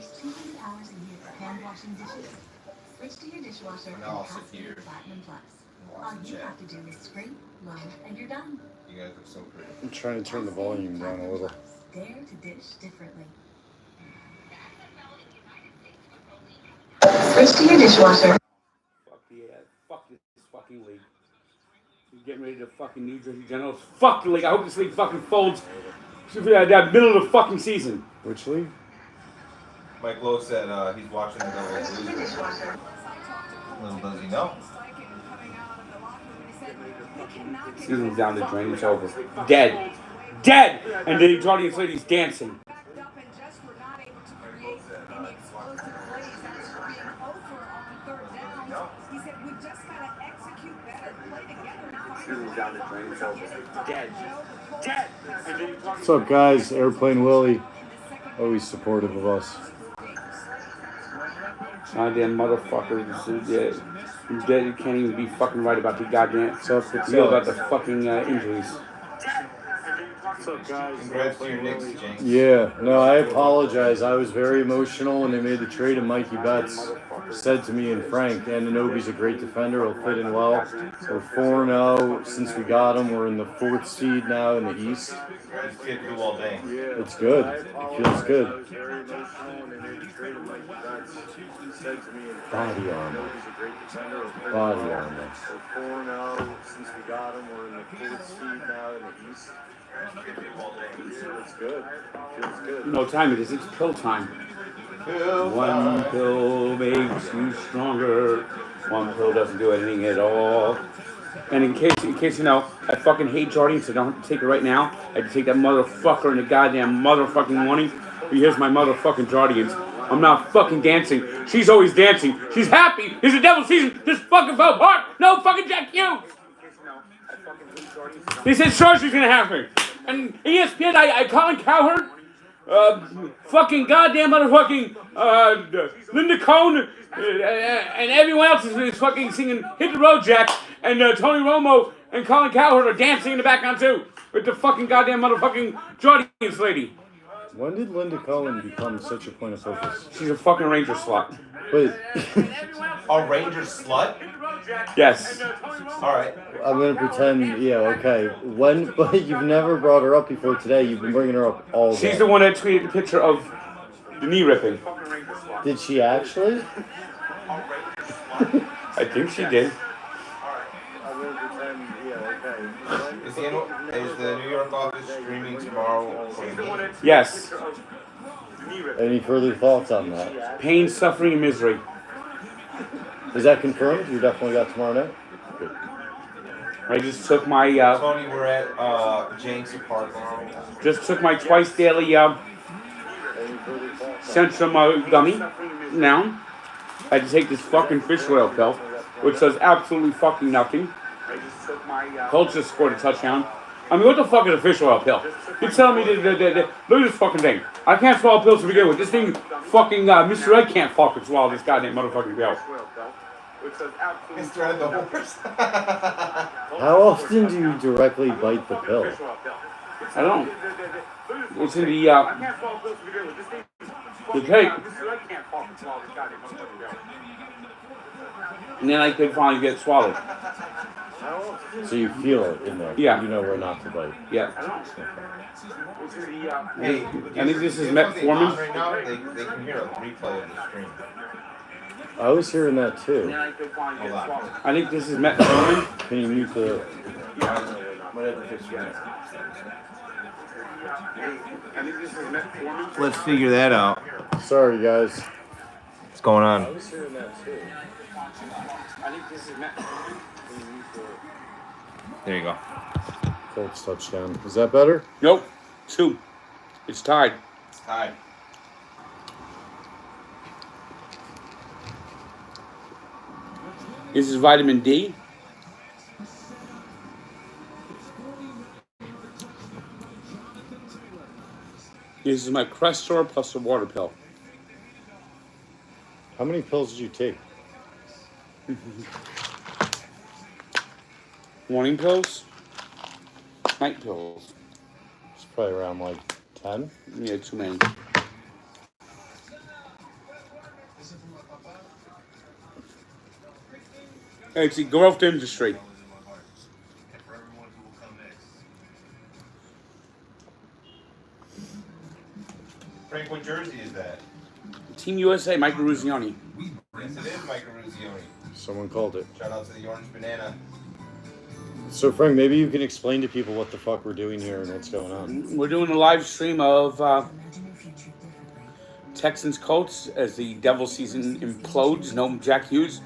least 200 hours a year hand washing dishes. Switch to your dishwasher and Costco Platinum Plus. All you have to do is scrape, load, and you're done. You guys are so pretty. I'm trying to turn the volume down a little. Dare to dish differently. Switch to your dishwasher. Fuck yeah. Fuck this fucking league. You're getting ready to fucking New Jersey Generals. Fuck the league. I hope this league fucking folds. That middle of the fucking season. Which league? Mike Lowe said he's watching the Devils lose. Little does he know. Season's down the drain. It's over. Dead. Dead! And the audience lady's dancing. Season's down the drain. It's over. Dead. Dead! What's up, guys? Airplane Willie. Always supportive of us. Goddamn motherfucker. He's dead. You can't even be fucking right about the goddamn What's about the fucking injuries. What's up, guys? Congrats to your Knicks, Jinx. Yeah, no, I apologize. I was very emotional when they made the trade, and Mikey Betts said to me and Frank, Anunoby's a great defender, he'll fit in well. We're 4-0 since we got him. We're in the 4th seed now in the East. He's kid do all day. It's good. It feels good. Body armor. Body armor. 4-0 since we got him. We're in the 4th seed now in the East. It's good. Feels good. You know what time it is? It's pill time. One pill makes you stronger. One pill doesn't do anything at all. And in case you know, I fucking hate Jardine, so don't have to take it right now. I had to take that motherfucker in the goddamn motherfucking morning. Here's my motherfucking Jardines. I'm not fucking dancing. She's always dancing. She's happy. It's the devil season. Just fucking fell apart. No fucking Jack Hughes. He said sure she's gonna have me. And ESPN, I Colin Cowherd, fucking goddamn motherfucking Linda Cohn, and everyone else is fucking singing Hit the Road Jack, and Tony Romo and Colin Cowherd are dancing in the background too, with the fucking goddamn motherfucking Jordanians lady. When did Linda Cohen become such a point of focus? She's a fucking Ranger slut. Wait. A Ranger slut? Yes. Alright. I'm going to pretend, yeah, okay. But you've never brought her up before today. You've been bringing her up all day. She's the one that tweeted the picture of the knee ripping. Did she actually? I think she did. Is the New York office streaming tomorrow? Yes. Any further thoughts on that? Pain, suffering, and misery. Is that confirmed? You definitely got tomorrow night? Good. I just took my Tony, we're at James' apartment. just took my twice daily Centrum gummy. Now I had to take this fucking fish oil pill, which does absolutely fucking nothing. Colts just scored a touchdown. I mean, what the fuck is a fish oil pill? You're telling me look at this fucking thing. I can't swallow pills to begin with. This thing, fucking Mr. Ed can't fucking swallow this goddamn motherfucking pill. Mr. Ed the horse. How often do you directly bite the pill? I don't. It's in the cake. And then I could finally get swallowed. So you feel it in there. Yeah. You know where not to bite. Yeah. Hey, I think this is metformin. Right now, they can hear a replay of the stream. I was hearing that too. Hold on. I think this is metformin. Can you mute the... Let's figure that out. Sorry, guys. What's going I on? was hearing that too. I think this is metformin. There you go. Colts touchdown. Is that better? Nope. 2. It's tied. It's tied. This is vitamin D. This is my Crestor plus a water pill. How many pills did you take? Morning pills, night pills. It's probably around like 10. Yeah, too many. It's the growth industry. Frank, what jersey is that? Team USA, Mike Ruzioni. Yes, it is Mike Ruzioni. Someone called it. Shout out to the Orange Banana. So, Frank, maybe you can explain to people what the fuck we're doing here and what's going on. We're doing a live stream of Texans Colts as the Devil season implodes. No Jack Hughes.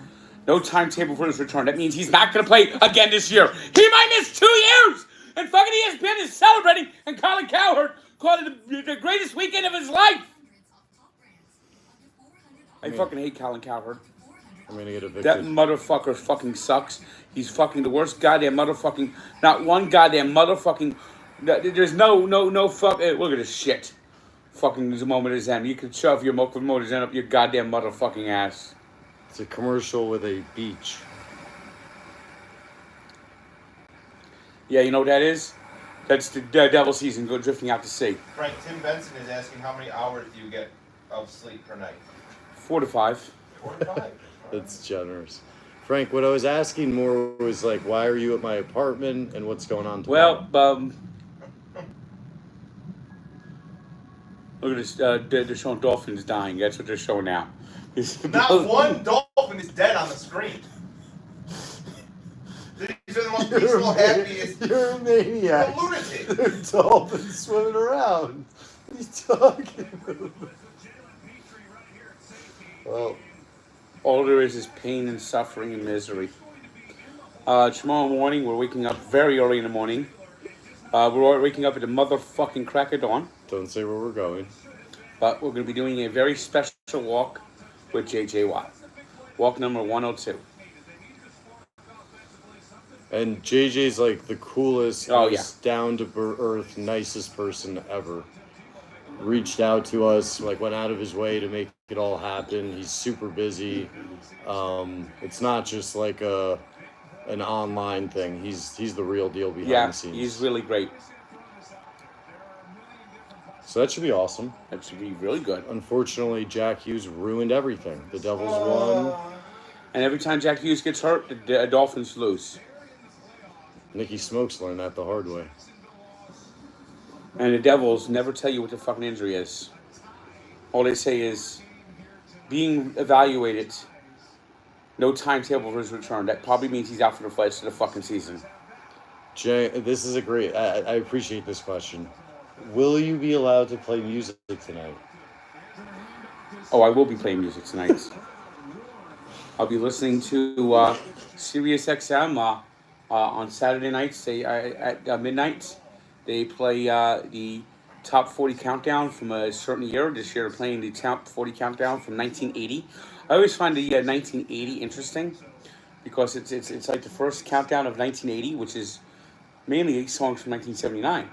No timetable for his return. That means he's not going to play again this year. He might miss 2 years! And fucking ESPN is celebrating, and Colin Cowherd called it the greatest weekend of his life. I fucking hate Colin Cowherd. I'm going to get evicted. That motherfucker fucking sucks. He's fucking the worst goddamn motherfucking... Not one goddamn motherfucking... There's no fuck... Look at this shit. Fucking the moment is end. You can shove your motor's end up your goddamn motherfucking ass. It's a commercial with a beach. Yeah, you know what that is? That's the Devil season go drifting out to sea. Frank, Tim Benson is asking how many hours do you get of sleep per night? 4 to 5. 4 to 5. That's generous. Frank, what I was asking more was like, why are you at my apartment and what's going on tomorrow? Well, look at this. They're showing dolphins dying. That's what they're showing now. Not one dolphin is dead on the screen. These are the most peaceful, happiest. You're a maniac. You're a lunatic. There are dolphins swimming around. What are you talking about? Well, all there is pain and suffering and misery. Tomorrow morning, we're waking up very early in the morning. We're waking up at the motherfucking crack of dawn. Don't say where we're going. But we're going to be doing a very special walk with JJ Watt. Walk number 102. And JJ's like the coolest, Oh, most down-to-earth, nicest person ever. Reached out to us, like went out of his way to make it all happen. He's super busy. It's not just like an online thing. He's the real deal behind the scenes. Yeah, he's really great. So that should be awesome. That should be really good. Unfortunately, Jack Hughes ruined everything. The Devils won. And every time Jack Hughes gets hurt, the Dolphins lose. Nicky Smokes learned that the hard way. And the Devils never tell you what the fucking injury is. All they say is being evaluated. No timetable for his return. That probably means he's out for the rest of the fucking season. Jay, this is a great... I appreciate this question. Will you be allowed to play music tonight? Oh, I will be playing music tonight. I'll be listening to Sirius XM on Saturday nights at midnight. They play the top 40 countdown from a certain year. This year they're playing the top 40 countdown from 1980. I always find the 1980 interesting because it's like the first countdown of 1980, which is mainly songs from 1979.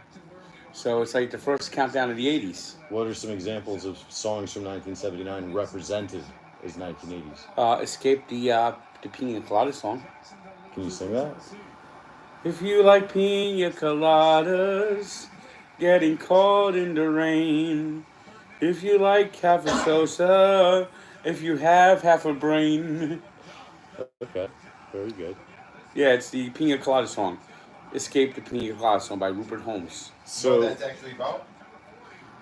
So it's like the first countdown of the 80s. What are some examples of songs from 1979 represented as 1980s? Escape the Pina Colada song. Can you sing that? If you like pina coladas, getting caught in the rain. If you like half a sosa, if you have half a brain. Okay, very good. Yeah, it's the Pina Colada song. Escape the Pina Colada song by Rupert Holmes. So that's actually about?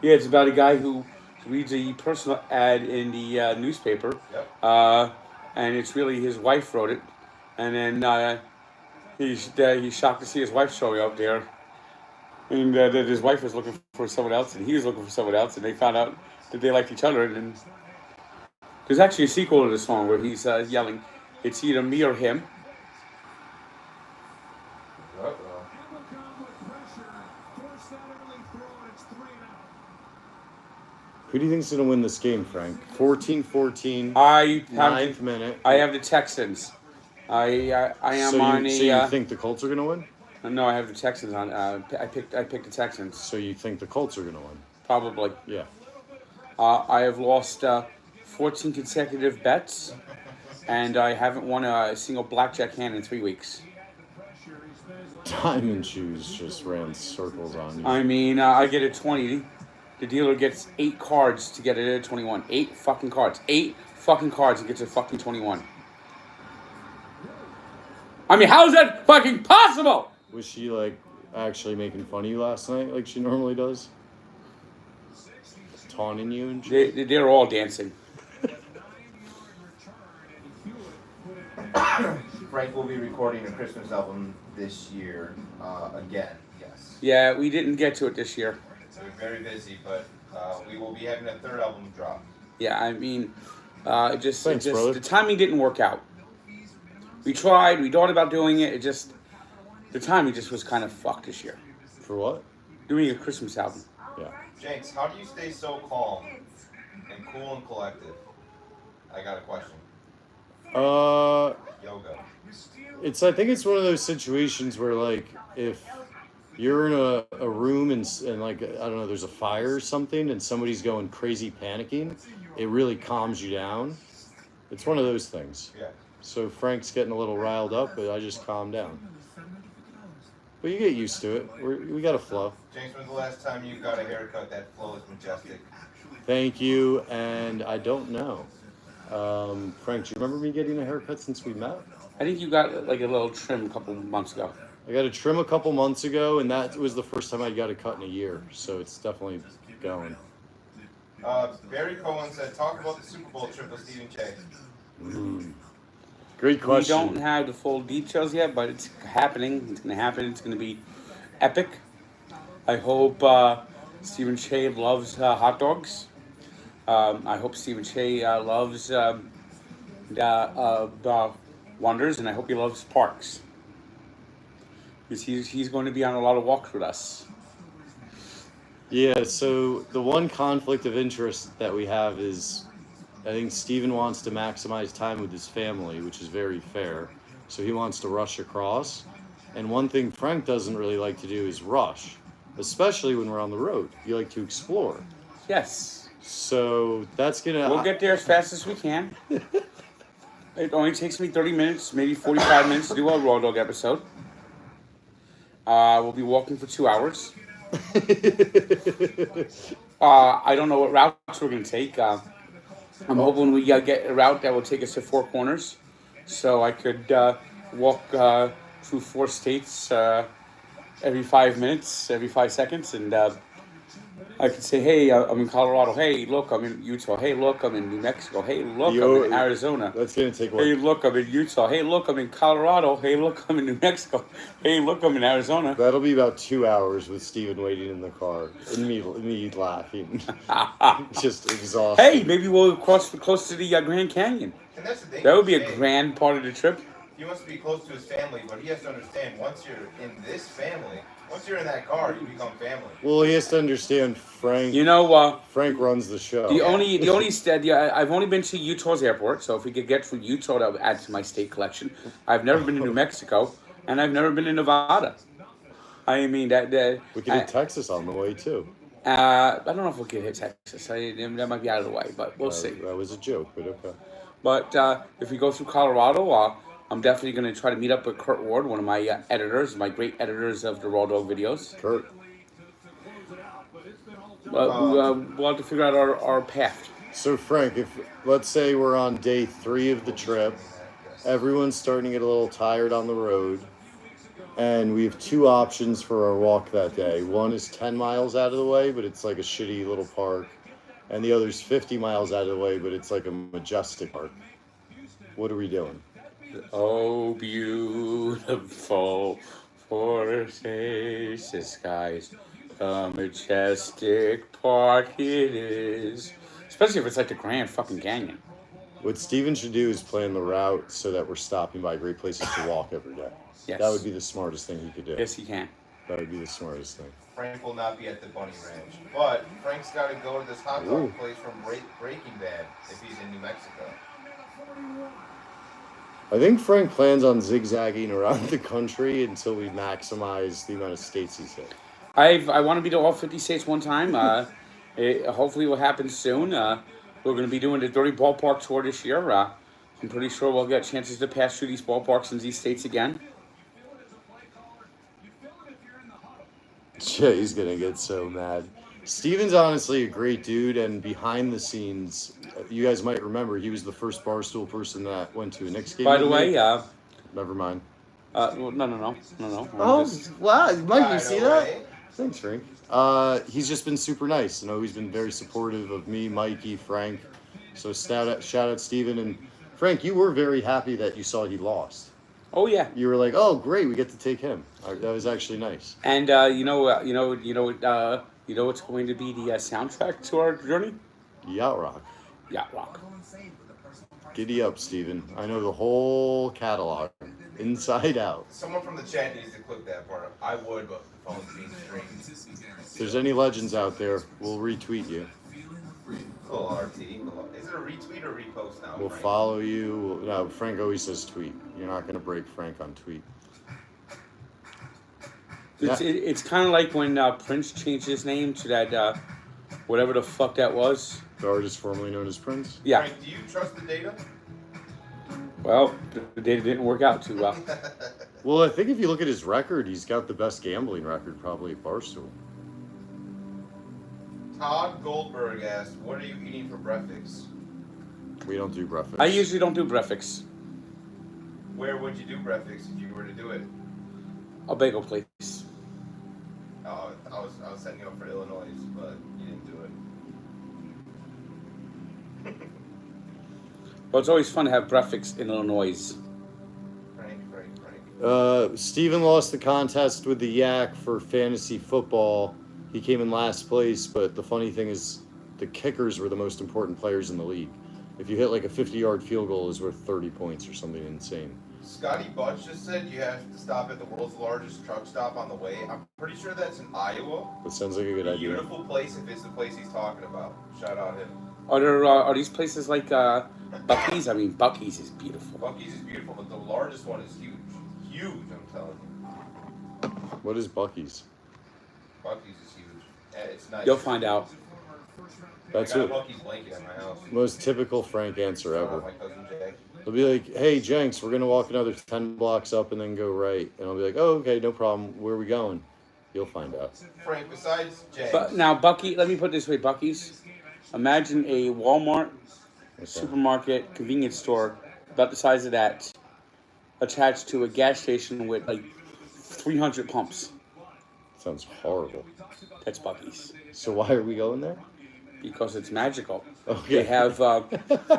Yeah, it's about a guy who reads a personal ad in the newspaper. Yep. And it's really his wife wrote it. And then he's shocked to see his wife showing up there. And that his wife was looking for someone else, and he was looking for someone else, and they found out that they liked each other. And there's actually a sequel to the song where he's yelling, "It's either me or him." Who do you think's going to win this game, Frank? 14-14, ninth minute. I have the Texans. I am so on you think the Colts are going to win? No, I have the Texans on. I picked the Texans. So you think the Colts are going to win? Probably. Yeah. I have lost 14 consecutive bets, and I haven't won a single blackjack hand in 3 weeks. Diamond Shoes just ran circles on you. I mean, I get a 20. The dealer gets 8 cards to get it at 21. 8 fucking cards. 8 fucking cards and gets a fucking 21. I mean, how is that fucking possible? Was she like actually making fun of you last night, like she normally does? Taunting you and shit? They're all dancing. Frank will be recording a Christmas album this year, again, yes. Yeah, we didn't get to it this year. We're very busy, but we will be having a third album drop. Yeah, I mean, Thanks, brother. the timing didn't work out. We tried, we thought about doing it. The timing just was kind of fucked this year. For what? Doing a Christmas album. Yeah. Jenks, how do you stay so calm and cool and collective? I got a question. Yoga. I think it's one of those situations where, like, if you're in a room and like, I don't know, there's a fire or something and somebody's going crazy panicking, it really calms you down. It's one of those things. Yeah. So Frank's getting a little riled up, but I just calm down. But you get used to it. We got a flow. James, when's the last time you got a haircut that flow is majestic? Thank you, and I don't know. Frank, do you remember me getting a haircut since we met? I think you got like a little trim a couple months ago. I got a trim a couple months ago, and that was the first time I got a cut in a year, so it's definitely going. Barry Cohen said, talk about the Super Bowl trip with Stephen Che. Great question. We don't have the full details yet, but it's happening. It's going to happen. It's going to be epic. I hope Stephen Che loves hot dogs. I hope Stephen Che loves Wonders, and I hope he loves parks. Because he's going to be on a lot of walks with us. Yeah, so the one conflict of interest that we have is, I think Steven wants to maximize time with his family, which is very fair. So he wants to rush across. And one thing Frank doesn't really like to do is rush, especially when we're on the road. You like to explore. Yes. So that's going to... We'll get there as fast as we can. It only takes me 30 minutes, maybe 45 minutes to do a Raw Dog episode. We'll be walking for 2 hours. I don't know what routes we're going to take. I'm hoping we get a route that will take us to Four Corners, so I could walk through 4 states every 5 minutes, every 5 seconds, and I could say, hey, I'm in Colorado. Hey, look, I'm in Utah. Hey, look, I'm in New Mexico. Hey, look, I'm in Arizona. That's going to take what? Hey, look, I'm in Utah. Hey, look, I'm in Colorado. Hey, look, I'm in New Mexico. Hey, look, I'm in Arizona. That'll be about 2 hours with Steven waiting in the car and me laughing. Just exhausted. Hey, maybe we'll cross close to the Grand Canyon. And that's the thing. That would be a grand part of the trip. He wants to be close to his family, but he has to understand, once you're in this family, once you're in that car, you become family. Well, he has to understand Frank. You know, Frank runs the show. I've only been to Utah's airport, so if we could get from Utah, that would add to my state collection. I've never been to New Mexico, and I've never been to Nevada. I mean, we could hit Texas on the way, too. I don't know if we'll get hit Texas. That might be out of the way, but we'll see. That was a joke, but okay. But if we go through Colorado, I'm definitely going to try to meet up with Kurt Ward, one of my editors, my great editors of the Raw Dog videos. Kurt. We'll have to figure out our path. So, Frank, if let's say we're on day 3 of the trip, everyone's starting to get a little tired on the road, and we have 2 options for our walk that day. One is 10 miles out of the way, but it's like a shitty little park, and the other's 50 miles out of the way, but it's like a majestic park. What are we doing? Oh, beautiful forest skies, a majestic park it is. Especially if it's like the Grand fucking Canyon. What Steven should do is plan the route so that we're stopping by great places to walk every day. Yes. That would be the smartest thing he could do. Yes, he can. That would be the smartest thing. Frank will not be at the Bunny Ranch, but Frank's got to go to this hot dog place from Breaking Bad if he's in New Mexico. I think Frank plans on zigzagging around the country until we maximize the amount of states he's hit. I want to be to all 50 states one time. Hopefully it will happen soon. We're going to be doing the Dirty Ballpark tour this year. I'm pretty sure we'll get chances to pass through these ballparks in these states again. Jay's going to get so mad. Steven's honestly a great dude, and behind the scenes, you guys might remember he was the first Barstool person that went to a Knicks game. By the way, never mind. Well, no. Oh, wow, Mike, By you the see that? way, Thanks, Frank. He's just been super nice. He's been very supportive of me, Mikey, Frank. So shout out, Steven. And Frank, you were very happy that you saw he lost. Oh yeah. You were like, oh, great, we get to take him. That was actually nice. And you know what's going to be the soundtrack to our journey? Yacht Rock. Yacht Rock. Giddy up, Steven. I know the whole catalog, inside out. someone from the chat needs to clip that part. I would, but the phone's being streamed. If there's any legends out there, we'll retweet you. A little RT. Is it a retweet or repost now? We'll Frank? follow you. No, Frank always says tweet. You're not going to break Frank on tweet. It's kind of like when Prince changed his name to that whatever the fuck that was. The artist formerly known as Prince? Yeah. Frank, do you trust the data? Well, the data didn't work out too well. Well, I think if you look at his record, he's got the best gambling record probably at Barstool. Todd Goldberg asked, "What are you eating for breakfast?" We don't do breakfast. I usually don't do breakfast. Where would you do breakfast if you were to do it? A bagel place. Oh, I was setting you up for Illinois, but you didn't do it. Well, it's always fun to have breakfast in Illinois. Frank. Steven lost the contest with the Yak for fantasy football. He came in last place, but the funny thing is the kickers were the most important players in the league. If you hit like a 50-yard field goal, it's worth 30 points or something insane. Scotty Butch just said you have to stop at the world's largest truck stop on the way. I'm pretty sure that's in Iowa. That sounds like a good idea. Beautiful place if it's the place he's talking about. Shout out him. Are these places like Buc-ee's? I mean, Buc-ee's is beautiful. Buc-ee's is beautiful, but the largest one is huge. Huge, I'm telling you. What is Buc-ee's? Buc-ee's is huge. Yeah, it's nice. You'll find out. That's I got it. a Buc-ee's blanket at my house. Most typical Frank answer Oh, ever. my cousin Jay. They'll be like, hey, Jenks, we're going to walk another 10 blocks up and then go right. And I'll be like, oh, okay, no problem. Where are we going? You'll find out. Frank, besides Jay. But now, Buc-ee, let me put it this way, Buc-ee's. Imagine a Walmart, supermarket, convenience store, about the size of that, attached to a gas station with like 300 pumps. Sounds horrible. That's Buc-ee's. So why are we going there? Because it's magical. Okay.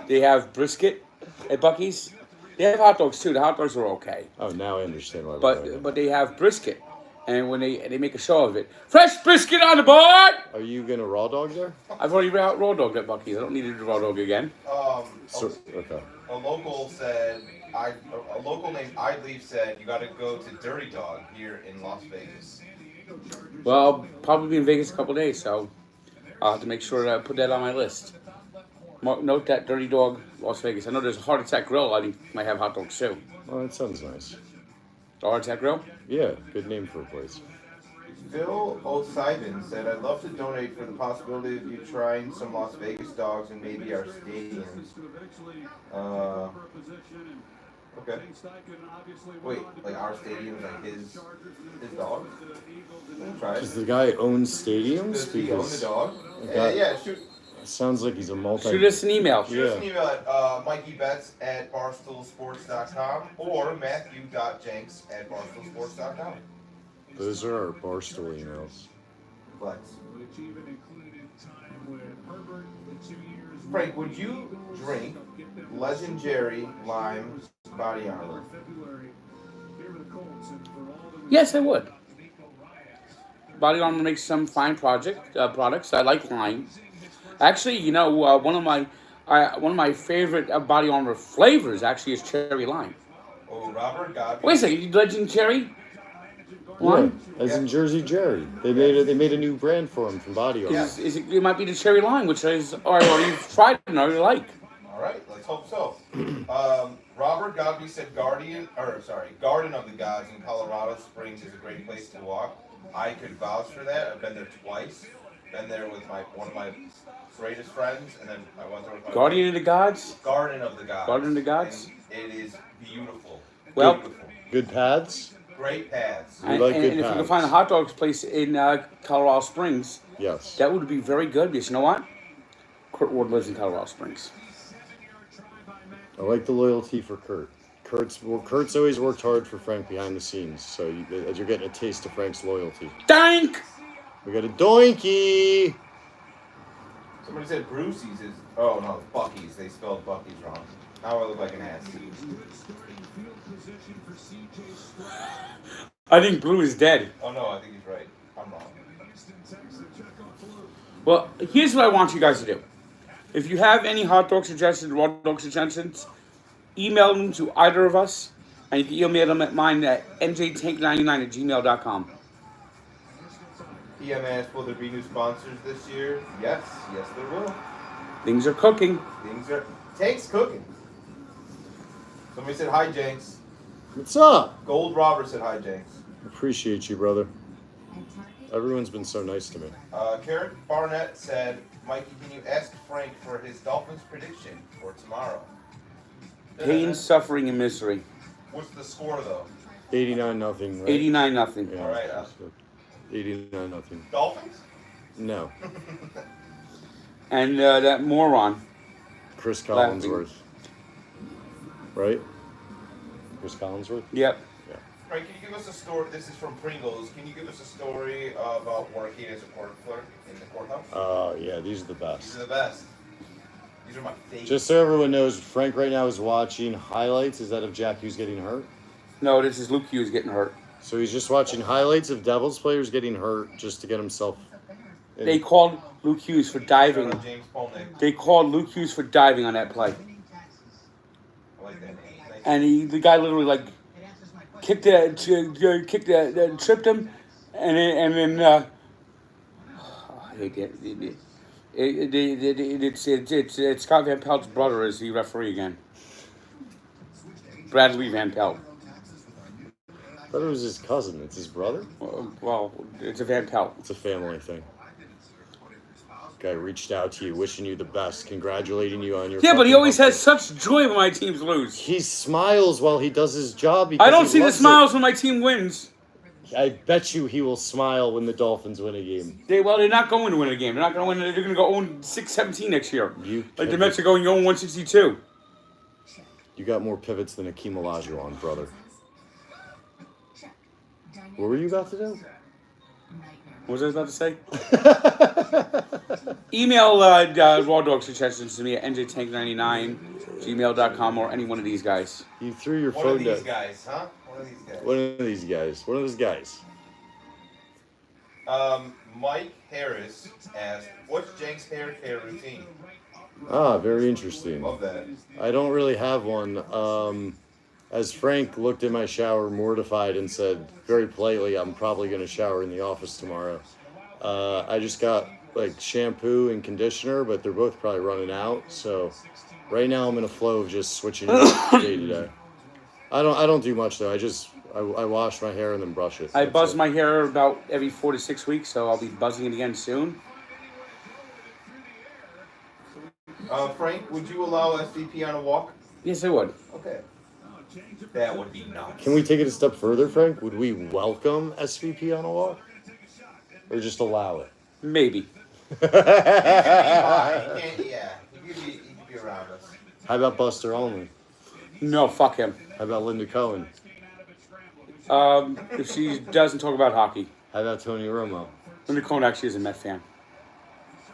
They have brisket at Buc-ee's. They have hot dogs too. The hot dogs are okay. Oh, now I understand why we're going there. But they have brisket. And when they make a show of it, fresh brisket on the board! Are you going to raw dog there? I've already raw dogged at Buc-ee's. I don't need to do raw dog again. Okay. A local said, a local named Idleaf said, you got to go to Dirty Dog here in Las Vegas. Well, I'll probably be in Vegas a couple days, so I'll have to make sure that I put that on my list. Note that Dirty Dog, Las Vegas. I know there's a Heart Attack Grill. I think might have hot dogs too. Oh, that sounds nice. The Heart Attack Grill? Yeah, good name for a place. Phil O'Simon said, I'd love to donate for the possibility of you trying some Las Vegas dogs and maybe our stadiums. Okay. Wait, like our stadiums, like his dogs? Try Does it. the guy own stadiums? Does he own the Because dog? got- Yeah, shoot. it sounds like he's a Shoot us an email. Shoot us an email at MikeyBetts@barstoolsports.com or Matthew.jenks@barstoolsports.com. Those are our Barstool emails. Flex. Frank, would you drink legendary lime body armor? Yes, I would. Body Armor makes some fine products. I like lime. Actually, one of my favorite Body Armor flavors actually is cherry lime. Oh, Robert Godfrey. Wait a second, you legend cherry lime? Yeah, as in Jersey Jerry. They made a new brand for him from Body Armor. It might be the cherry lime, which is already tried and already like. All right, let's hope so. Robert Godby said Garden of the Gods in Colorado Springs is a great place to walk. I could vouch for that. I've been there twice. Been there with one of my greatest friends, and then I went there with my Guardian of the Gods? Garden of the Gods. Garden of the Gods? And it is beautiful. Well, beautiful. Good pads? Great paths. We like good and if you can pads. find a hot dogs place in Colorado Springs, Yes. that would be very good because you know what? Kurt Ward lives in Colorado Springs. I like the loyalty for Kurt. Kurt's always worked hard for Frank behind the scenes, so you're getting a taste of Frank's loyalty. Dank! We got a doinky! Somebody said Brucey's is. Oh no, it's Bucky's. They spelled Bucky's wrong. Now I look like an ass. I think Blue is dead. Oh no, I think he's right. I'm wrong. Well, here's what I want you guys to do. If you have any hot dog suggestions, raw dog suggestions, email them to either of us, and you can email them at mine at njtank99@gmail.com. PM asked, will there be new sponsors this year? Yes, there will. Things are cooking. Tank's cooking. Somebody said hi, Jenks. What's up? Gold Robert said hi, Jenks. Appreciate you, brother. Everyone's been so nice to me. Karen Barnett said, Mikey, can you ask Frank for his Dolphins prediction for tomorrow? Pain, suffering, and misery. What's the score though? 89-0, right? 89-0. Yeah, All right. 89-0. Dolphins? No. And that moron. Chris Collinsworth. Right? Chris Collinsworth? Yep. Frank, can you give us a story? This is from Pringles. Can you give us a story about working as a court clerk in the courthouse? Yeah, these are the These best. are the best. These are my favorite. Just so everyone knows, Frank right now is watching highlights. Is that of Jack Hughes getting hurt? No, this is Luke Hughes getting hurt. So he's just watching highlights of Devils players getting hurt just to get himself in. They called Luke Hughes for diving. Shout out James Polnick. They called Luke Hughes for diving on that play. I like that name. Thank And the guy literally tripped him, and then it's Scott Van Pelt's brother is the referee again. Bradley Van Pelt. I thought it was his cousin. It's his brother? Well, it's a Van Pelt. It's a family thing. Guy reached out to you, wishing you the best, congratulating you on your. Yeah, but he fucking always has victory. such joy when my teams lose. He smiles while he does his job. Because I don't he see the loves smiles when my team wins. it. I bet you he will smile when the Dolphins win a game. They're not going to win a game. They're not going to win. They're going to go 0-6-17 next year. Like the Mets are going 0-162. You got more pivots than Akeem Olajuwon, brother. What were you about to do? What was I about to say? Email raw dog suggestions to me at njtank99@gmail.com or any one of these guys. You threw your One of phone these down. guys, huh? One of these guys. One of these guys. One of those guys. Mike Harris asked, what's Jenks' hair care routine? Ah, very interesting. Love that. I don't really have one. As Frank looked in my shower mortified and said very politely, I'm probably going to shower in the office tomorrow. I just got shampoo and conditioner, but they're both probably running out. So right now I'm in a flow of just switching it day to day. I don't do much though. I wash my hair and then brush it. I That's buzz it. my hair about every 4 to 6 weeks, so I'll be buzzing it again soon. Frank, would you allow SVP on a walk? Yes, I would. Okay. That would be nice. Can we take it a step further, Frank? Would we welcome SVP on a walk? Or just allow it? Maybe. He could be around us. How about Buster Olney? No, fuck him. How about Linda Cohen? If she doesn't talk about hockey. How about Tony Romo? Linda Cohen actually is a Met fan.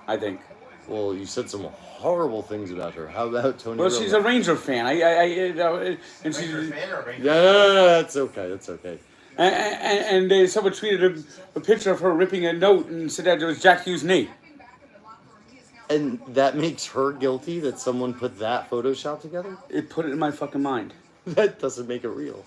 I think. Well, you said some horrible things about her. How about Tony Well, Romo? she's a Ranger fan. And she's Ranger fan or Ranger? No, that's okay. That's okay. and someone tweeted a picture of her ripping a note and said that it was Jack Hughes' knee. And that makes her guilty that someone put that Photoshop together? It put it in my fucking mind. That doesn't make it real.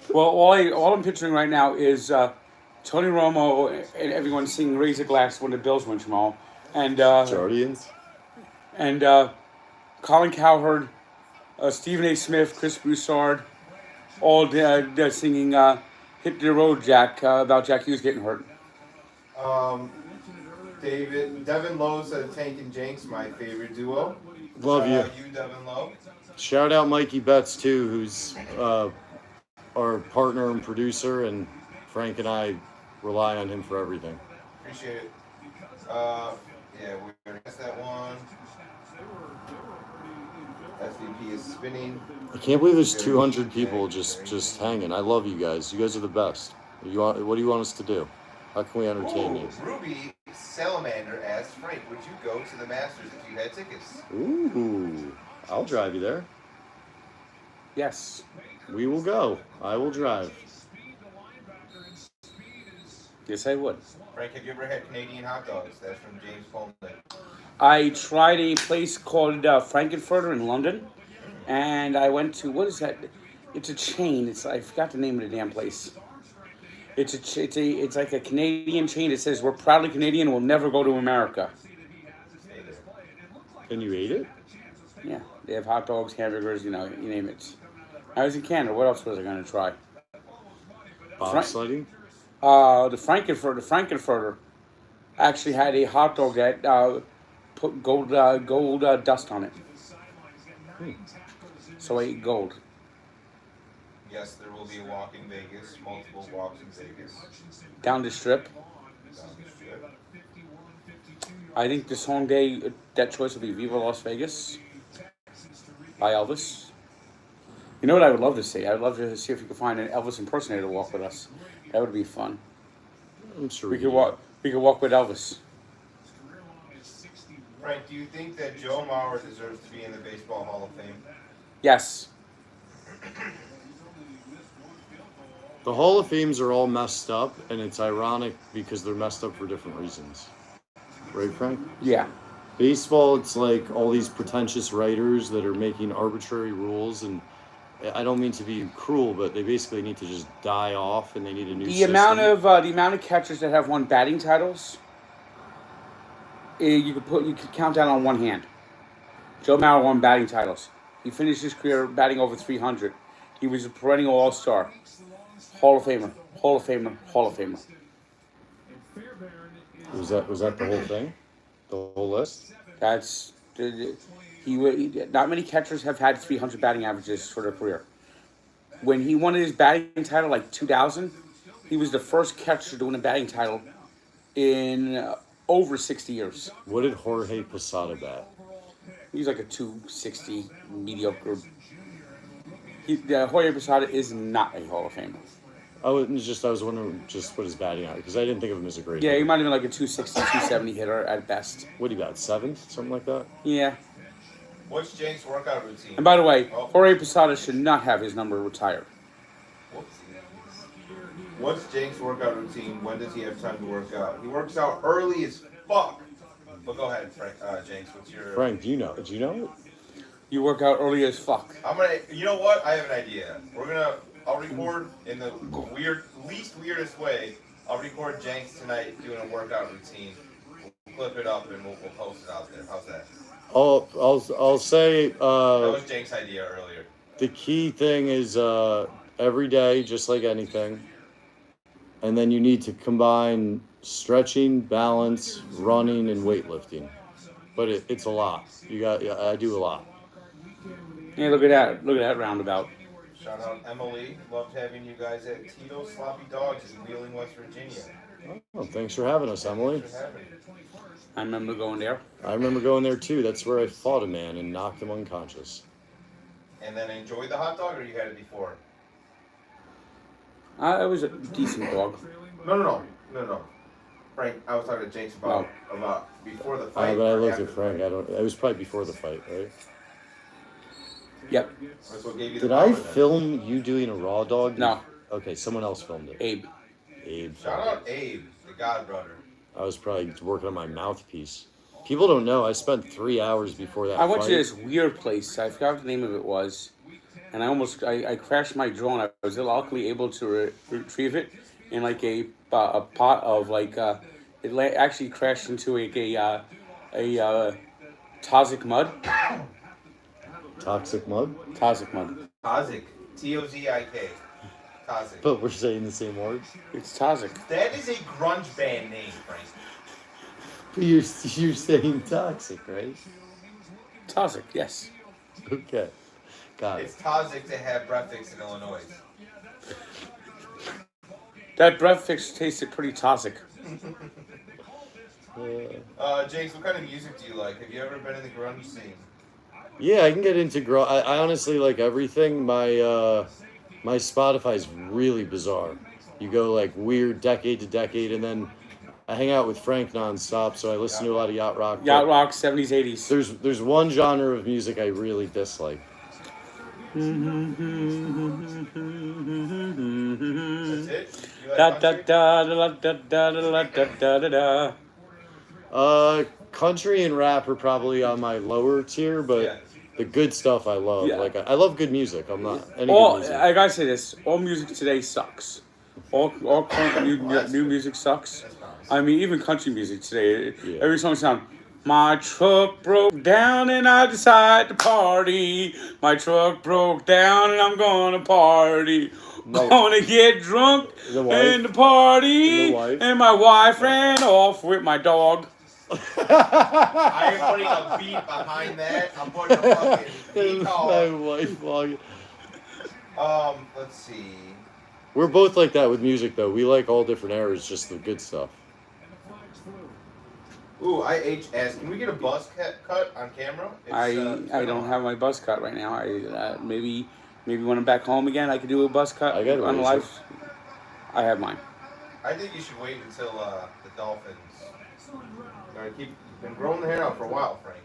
Well, all I'm picturing right now is Tony Romo and everyone singing "Raise a Glass" when the Bills win tomorrow, and Guardians? and Colin Cowherd, Stephen A. Smith, Chris Broussard, all singing "Hit the Road, Jack" about Jack Hughes getting hurt. Devin Lowe said Tank and Jenks, my favorite duo. Love Shout you. out you, Devin Lowe. Shout out Mikey Betts, too, who's our partner and producer, and Frank and I rely on him for everything. Appreciate it. Yeah, we already asked that one. SVP is spinning. I can't believe there's 200 people just hanging. I love you guys. You guys are the best. What do you want us to do? How can we entertain you? Ruby Salamander asked Frank, would you go to the Masters if you had tickets? Ooh, I'll drive you there. Yes. We will go. I will drive. Yes, I would. Frank, have you ever had Canadian hot dogs? That's from James Pullman. I tried a place called Frankenfurter in London, and I went to, what is that? It's a chain. I forgot the name of the damn place. It's like a Canadian chain. It says we're proudly Canadian. We'll never go to America. And you ate it? Yeah, they have hot dogs, hamburgers, you name it. I was in Canada. What else was I going to try? Bobsledding? The Frankenfurter actually had a hot dog that put gold dust on it. So I ate gold. Yes, there will be a walk in Vegas, multiple walks in Vegas. Down the strip. Down the strip. I think the song day, that choice will be Viva Las Vegas by Elvis. You know what I would love to see? I would love to see if we could find an Elvis impersonator to walk with us. That would be fun. I'm sure We could walk with Elvis. Frank, do you think that Joe Mauer deserves to be in the Baseball Hall of Fame? Yes. The Hall of Fames are all messed up, and it's ironic because they're messed up for different reasons. Right, Frank? Yeah. Baseball, it's like all these pretentious writers that are making arbitrary rules, and I don't mean to be cruel, but they basically need to just die off, and they need a new system. The amount of catchers that have won batting titles, you could count down on one hand. Joe Mauer won batting titles. He finished his career batting over 300. He was a perennial All-Star, Hall of Famer, Hall of Famer, Hall of Famer. Was that the whole thing? The whole list? That's not many catchers have had 300 batting averages for their career. When he won his batting title, like 2000, he was the first catcher to win a batting title in over 60 years. What did Jorge Posada bat? He's like a 260 mediocre. Jorge Posada is not a Hall of Famer. I was wondering just what his batting out, because I didn't think of him as a great Yeah, hitter. he might have been like a 260, 270 hitter at best. What do you got, seventh? Something like that? Yeah. What's Jake's workout routine? And by the way, Jorge Posada should not have his number retired. What's Jake's workout routine? When does he have time to work out? He works out early as fuck. But go ahead, Frank. James, what's your... Frank, do you know it? You work out early as fuck. You know what? I have an idea. I'll record in the least weirdest way. I'll record Jenks tonight doing a workout routine. We'll clip it up and we'll post it out there. How's that? I'll say That was Jenks' idea earlier. the key thing is every day, just like anything, and then you need to combine stretching, balance, running, and weightlifting. But it's a lot. I do a lot. Yeah, look at that roundabout. Shout out Emily. Loved having you guys at Tito's Sloppy Dogs in Wheeling, West Virginia. Oh, thanks for having us, Emily. Thanks for having me. I remember going there. I remember going there too. That's where I fought a man and knocked him unconscious. And then enjoyed the hot dog, or you had it before? It was a decent dog. No. Frank, I was talking to Jenks about before the fight. But I or looked after at the Frank. fight. It was probably before the fight, right? Yep. That's what gave you Did the I power then. film you doing a raw dog? No. Okay, someone else filmed it. Abe. Shout out Abe, the God brother. I was probably working on my mouthpiece. People don't know. I spent 3 hours before that I went fight. to this weird place. I forgot what the name of it was. And I crashed my drone. I was luckily able to retrieve it in like a pot of like, it actually crashed into a toxic mud. Toxic mud? Toxic mud. Tozik. T-O-Z-I-K. Tozik. But we're saying the same word. It's toxic. That is a grunge band name, Frank. But you're saying toxic, right? Toxic, yes. Okay. Got It's it. Tozik to have breakfast in Illinois. That breath fix tasted pretty toxic. James, what kind of music do you like? Have you ever been in the grunge scene? Yeah, I can get into I honestly like everything. My Spotify's really bizarre. You go like weird decade to decade, and then I hang out with Frank nonstop, so I listen to a lot of yacht rock. Yacht rock, 70s, 80s. There's one genre of music I really dislike. That's it? You Da like da country? da da da da da da da da. Country and rap are probably on my lower tier, but Yeah. the good stuff I love. Yeah. Like I love good music. I'm not any All good music. I gotta say this: all music today sucks. All current new music sucks. That's nice. I mean, even country music today. Yeah. Every song sounds. My truck broke down and I decided to party. My truck broke down and I'm gonna party. No. Gonna get drunk The wife. and the party. And the wife. And my wife ran off with my dog. I am putting a beat behind that. I'm putting a fucking beat My on. wife walking. Let's see. We're both like that with music, though. We like all different eras, just the good stuff. Ooh, IH asked, can we get a buzz cut on camera? It's, I don't have my buzz cut right now. Maybe when I'm back home again, I could do a buzz cut I got on it. live. I have mine. I think you should wait until the Dolphins. You've been growing the hair out for a while, Frank.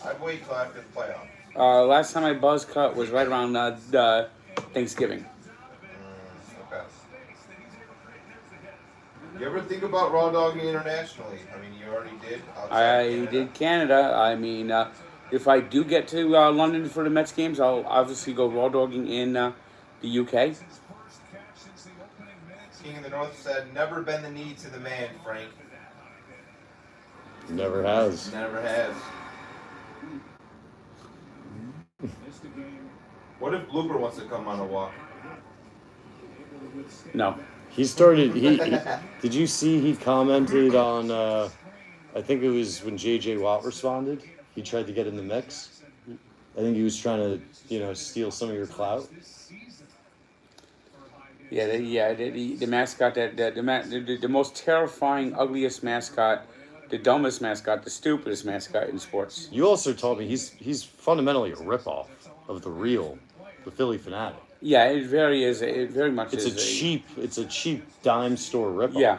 I'd wait till after the playoffs. Last time I buzz cut was right around Thanksgiving. Okay. You ever think about raw dogging internationally? I mean, you already did. I did Canada. I mean, if I do get to London for the Mets games, I'll obviously go raw dogging in the UK. King of the North said, never bend the knee to the man, Frank. Never has. Never has. What if Blooper wants to come on a walk? No. He started. He did you see? He commented on. I think it was when J.J. Watt responded. He tried to get in the mix. I think he was trying to, steal some of your clout. Yeah, the mascot the most terrifying, ugliest mascot, the dumbest mascot, the stupidest mascot in sports. You also told me he's fundamentally a ripoff of the Philly Fanatic. Yeah, it very is. It very much It's is. It's a cheap dime store ripoff. Yeah.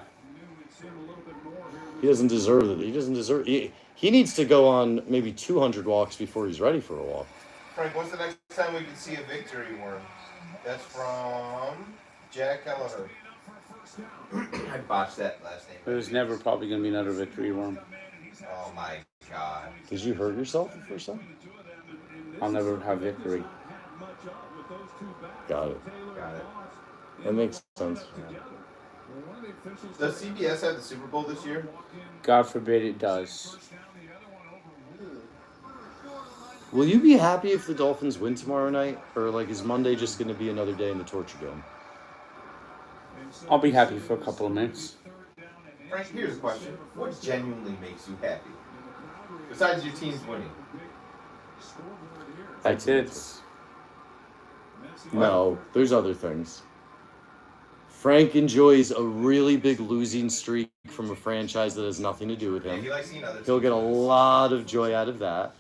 He doesn't deserve it. He doesn't deserve. He needs to go on maybe 200 walks before he's ready for a walk. Frank, when's the next time we can see a victory worm? That's from Jack Kelleher. I botched that last name. There's never probably going to be another victory worm. Oh my god. Did you hurt yourself the first time? I'll never have victory. Got it. Got it. That makes sense. Does CBS have the Super Bowl this year? God forbid it does. Will you be happy if the Dolphins win tomorrow night? Or, is Monday just going to be another day in the torture dome? I'll be happy for a couple of minutes. Frank, here's a question. What genuinely makes you happy? Besides your team's winning. That's it. No, there's other things. Frank enjoys a really big losing streak from a franchise that has nothing to do with Yeah, him. he likes seeing other He'll get a teams. lot of joy out of that.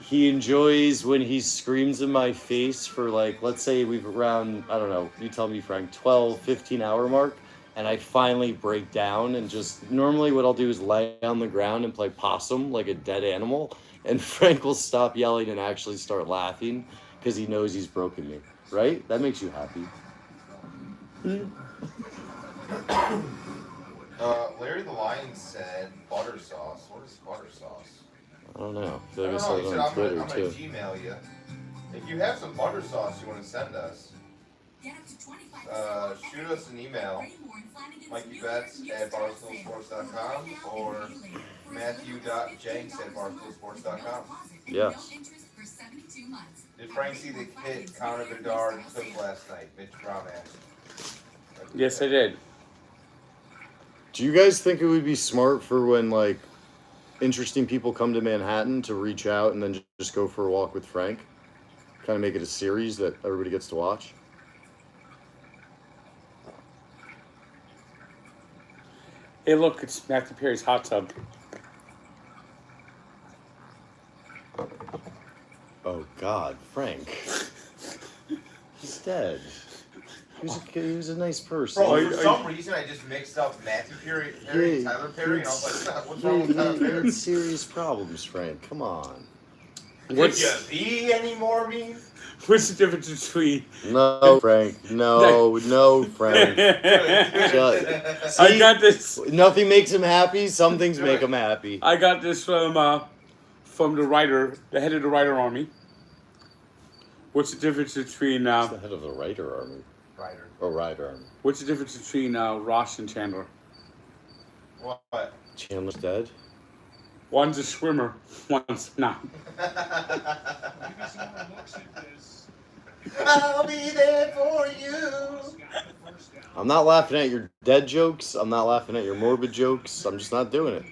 He enjoys when he screams in my face for let's say we've around, I don't know, you tell me, Frank, 12, 15 hour mark, and I finally break down and just, normally what I'll do is lay on the ground and play possum like a dead animal, and Frank will stop yelling and actually start laughing because he knows he's broken me, right? That makes you happy. Larry the Lion said butter sauce. What is butter sauce? I don't know. I feel I like I don't know. saw He it said, on I'm Twitter gonna too. Gmail you. If you have some butter sauce you want to send us, shoot us an email. MikeyBetts@barstoolsports.com or Matthew.jenks@barstoolsports.com. Yes. Did Frank see the hit Connor Bedard took last night? Mitch Brown asked. Yes, I did. Do you guys think it would be smart for when interesting people come to Manhattan to reach out and then just go for a walk with Frank? Kind of make it a series that everybody gets to watch? Hey, look, it's Matthew Perry's hot tub. Oh God, Frank. He's dead. He was a nice person. Bro, for some reason I just mixed up Matthew Perry and Tyler Perry, and I was like, what's wrong with Tyler Perry? It's serious problems, Frank. Come on. Could you be any more mean? What's the difference between... No, Frank. No, Frank. I got this. Nothing makes him happy. Some things make him happy. I got this from the writer, the head of the writer army. What's the difference between... He's the head of the writer army. Ryder. Oh, writer army. What's the difference between Ross and Chandler? What? Chandler's dead? One's a swimmer, one's not. I'll be there for you. I'm not laughing at your dead jokes. I'm not laughing at your morbid jokes. I'm just not doing it.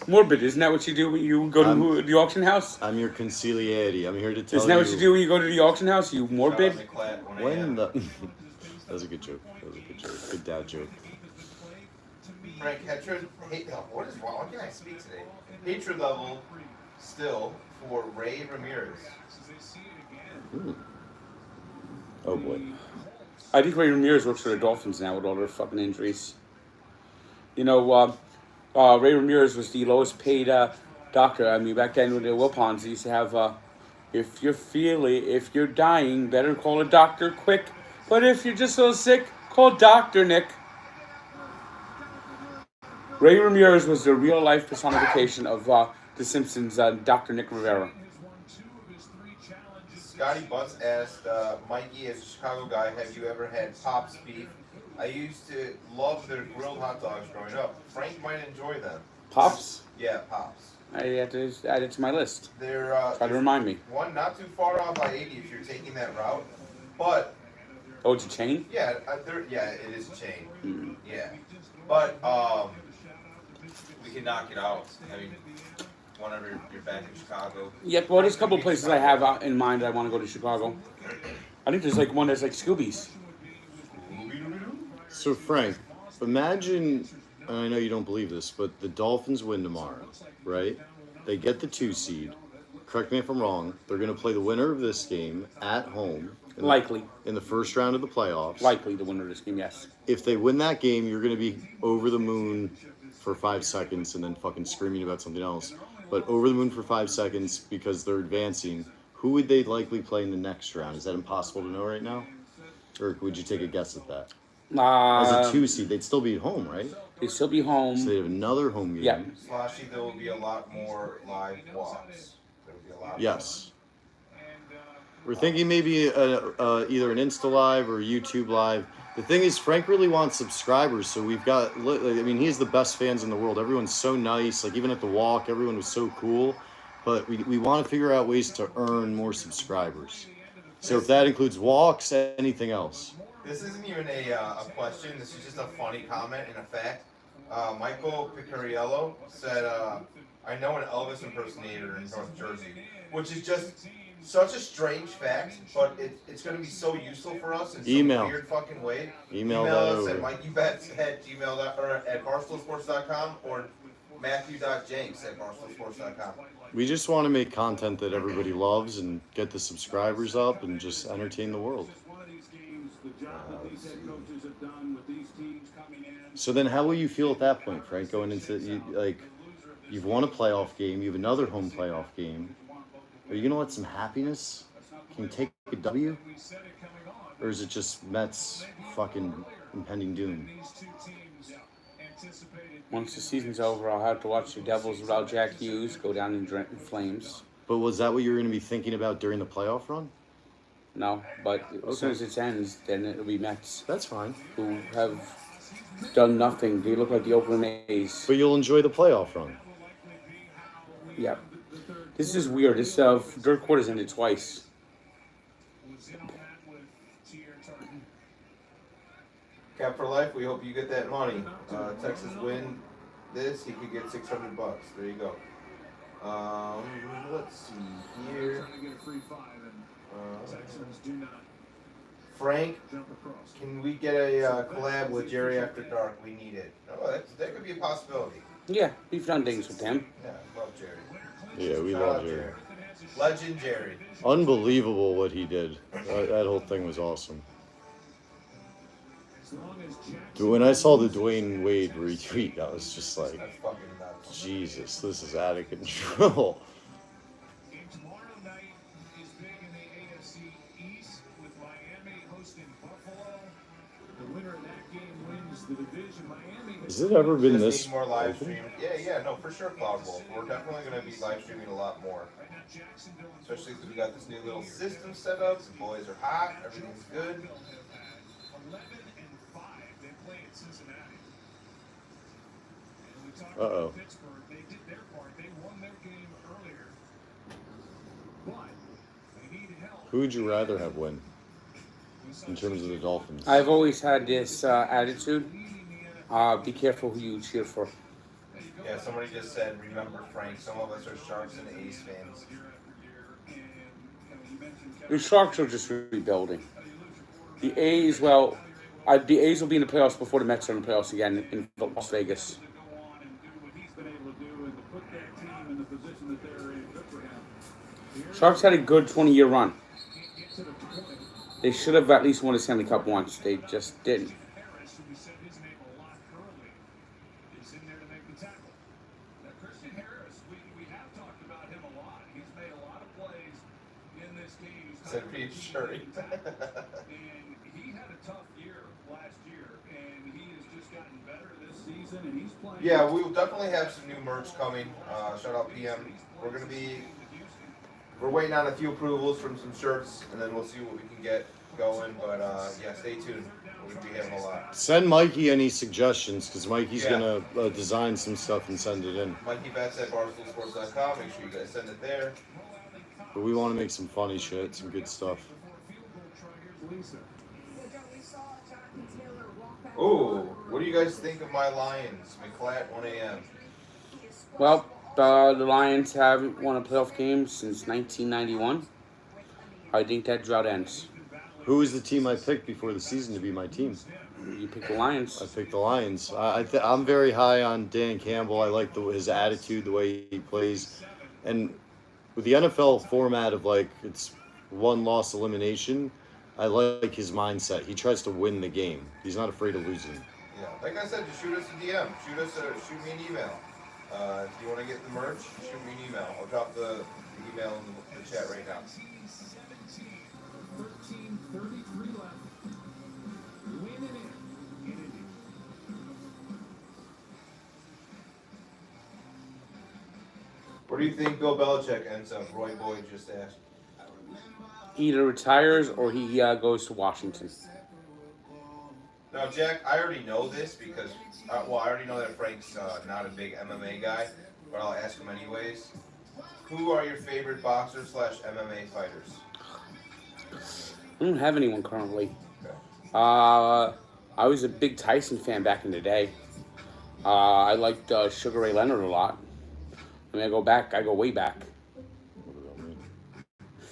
Morbid, isn't that what you do when you go to the auction house? I'm your consigliere. I'm here to tell you. Isn't that what you do when you go to the auction house? You morbid? When the... That was a good joke. Good dad joke. Frank, what is wrong? Why can't I speak today? Hatred level still for Ray Ramirez. Oh boy. I think Ray Ramirez works for the Dolphins now with all their fucking injuries. You know, Ray Ramirez was the lowest paid doctor. I mean, back then with the Wilpons, they used to have, if you're dying, better call a doctor quick. But if you're just so sick, call Dr. Nick. Ray Ramirez was the real-life personification of The Simpsons' Dr. Nick Rivera. Scotty Butts asked, Mikey, as a Chicago guy, have you ever had Pop's beef? I used to love their grilled hot dogs growing up. Frank might enjoy them. Pops? Yeah, Pops. I had to add it to my list. They're try to remind me. One not too far off I-80 if you're taking that route, but... Oh, it's a chain? Yeah, it is a chain. Mm-hmm. Yeah. But, we can knock it out. I mean, whenever you're back in Chicago. Yeah, well, there's a couple of places I have in mind I want to go to Chicago. I think there's like one that's like Scooby's. So, Frank, imagine, and I know you don't believe this, but the Dolphins win tomorrow, right? They get the 2 seed. Correct me if I'm wrong. They're going to play the winner of this game at home. Likely. In the first round of the playoffs. Likely the winner of this game, yes. If they win that game, you're going to be over the moon for 5 seconds and then fucking screaming about something else. But over the moon for 5 seconds because they're advancing. Who would they likely play in the next round? Is that impossible to know right now? Or would you take a guess at that? As a 2 seed, they'd still be at home, right? They'd still be home. So they'd have another home game. Yeah. Sloshy, there will be a lot more live walks. There will be a lot yes. We're thinking maybe either an Insta Live or a YouTube Live. The thing is, Frank really wants subscribers, so we've got, I mean, he has the best fans in the world. Everyone's so nice. Like, even at the walk, everyone was so cool. But we want to figure out ways to earn more subscribers. So if that includes walks, anything else. This isn't even a question. This is just a funny comment and a fact. Michael Picariello said, I know an Elvis impersonator in North Jersey, which is just such a strange fact, but it's going to be so useful for us in some weird fucking way. Email us that at MikeyBets@gmail.com or at barstoolsports.com or Matthew.Jenks@barstoolsports.com. We just want to make content that everybody loves and get the subscribers up and just entertain the world. So then how will you feel at that point, Frank, going into, you've won a playoff game, you have another home playoff game. Are you going to let some happiness? Can you take a W? Or is it just Mets fucking impending doom? Once the season's over, I'll have to watch the Devils without Jack Hughes go down in flames. But was that what you were going to be thinking about during the playoff run? No, but as soon as it ends, then it'll be Mets. That's fine. Who have done nothing. They look like the Oakland A's. But you'll enjoy the playoff run. Yeah. This is weird. This third quarter's ended twice. Cap for life. We hope you get that money. Texas win this, he could get $600. There you go. Let's see here. Frank, can we get a collab with Jerry After Dark? We need it. Oh, that could be a possibility. Yeah, we've done things with him. Yeah, love Jerry. Yeah, we Shout love out Jerry. Legend Jerry. Unbelievable what he did. That whole thing was awesome. Dude, when I saw the Dwayne Wade retweet, I was just like, That's fucking nuts. Jesus, this is out of control. Tomorrow night is big in the AFC East with Miami hosting Buffalo. The winner of that game wins the division. Miami Has it ever been Just this need more live open? stream. Yeah, no, for sure, Cloud Wolf. We're definitely going to be live streaming a lot more. Especially because we got this new little system set up. The boys are hot. Everything's good. 11-5. They play at Cincinnati. And we talked Uh-oh. about Pittsburgh. They did their part. They won their game earlier. But they need help. Who would you rather have win in terms of the Dolphins? I've always had this attitude. Be careful who you cheer for. Yeah, somebody just said, remember Frank, some of us are Sharks and Ace fans. The Sharks are just rebuilding. The A's, well, the A's will be in the playoffs before the Mets are in the playoffs again in Las Vegas. Sharks had a good 20-year run. They should have at least won the Stanley Cup once. They just didn't. Said Pete Shirley. And he had a tough year last year, and he has just gotten better this season, and he's playing. Yeah, we will definitely have some new merch coming. Shout out PM. We're waiting on a few approvals from some shirts, and then we'll see what we can get going. But yeah, stay tuned. We're gonna be having a lot. Send Mikey any suggestions, because Mikey's Yeah. gonna design some stuff and send it in. Mikey Betts at barstoolsports.com. Make sure you guys send it there. But we want to make some funny shit, some good stuff. Oh, what do you guys think of my Lions? McClat 1 a.m. Well, the Lions haven't won a playoff game since 1991. I think that drought ends. Who was the team I picked before the season to be my team? You pick the Lions. I picked the Lions. I'm very high on Dan Campbell. I like his attitude, the way he plays. And with the NFL format of like it's one loss elimination, I like his mindset. He tries to win the game. He's not afraid of losing. Yeah, like I said, just shoot us a DM. Shoot me an email. If you want to get the merch, shoot me an email. I'll drop the email in the chat right now. 13:33 left. Winning it. In Indy. Where do you think Bill Belichick ends up? Roy Boyd just asked. Either retires or he goes to Washington. Now, Jack, I already know this because, I already know that Frank's not a big MMA guy, but I'll ask him anyways. Who are your favorite boxer/MMA fighters? I don't have anyone currently. Okay. I was a big Tyson fan back in the day. I liked Sugar Ray Leonard a lot. I mean, I go way back.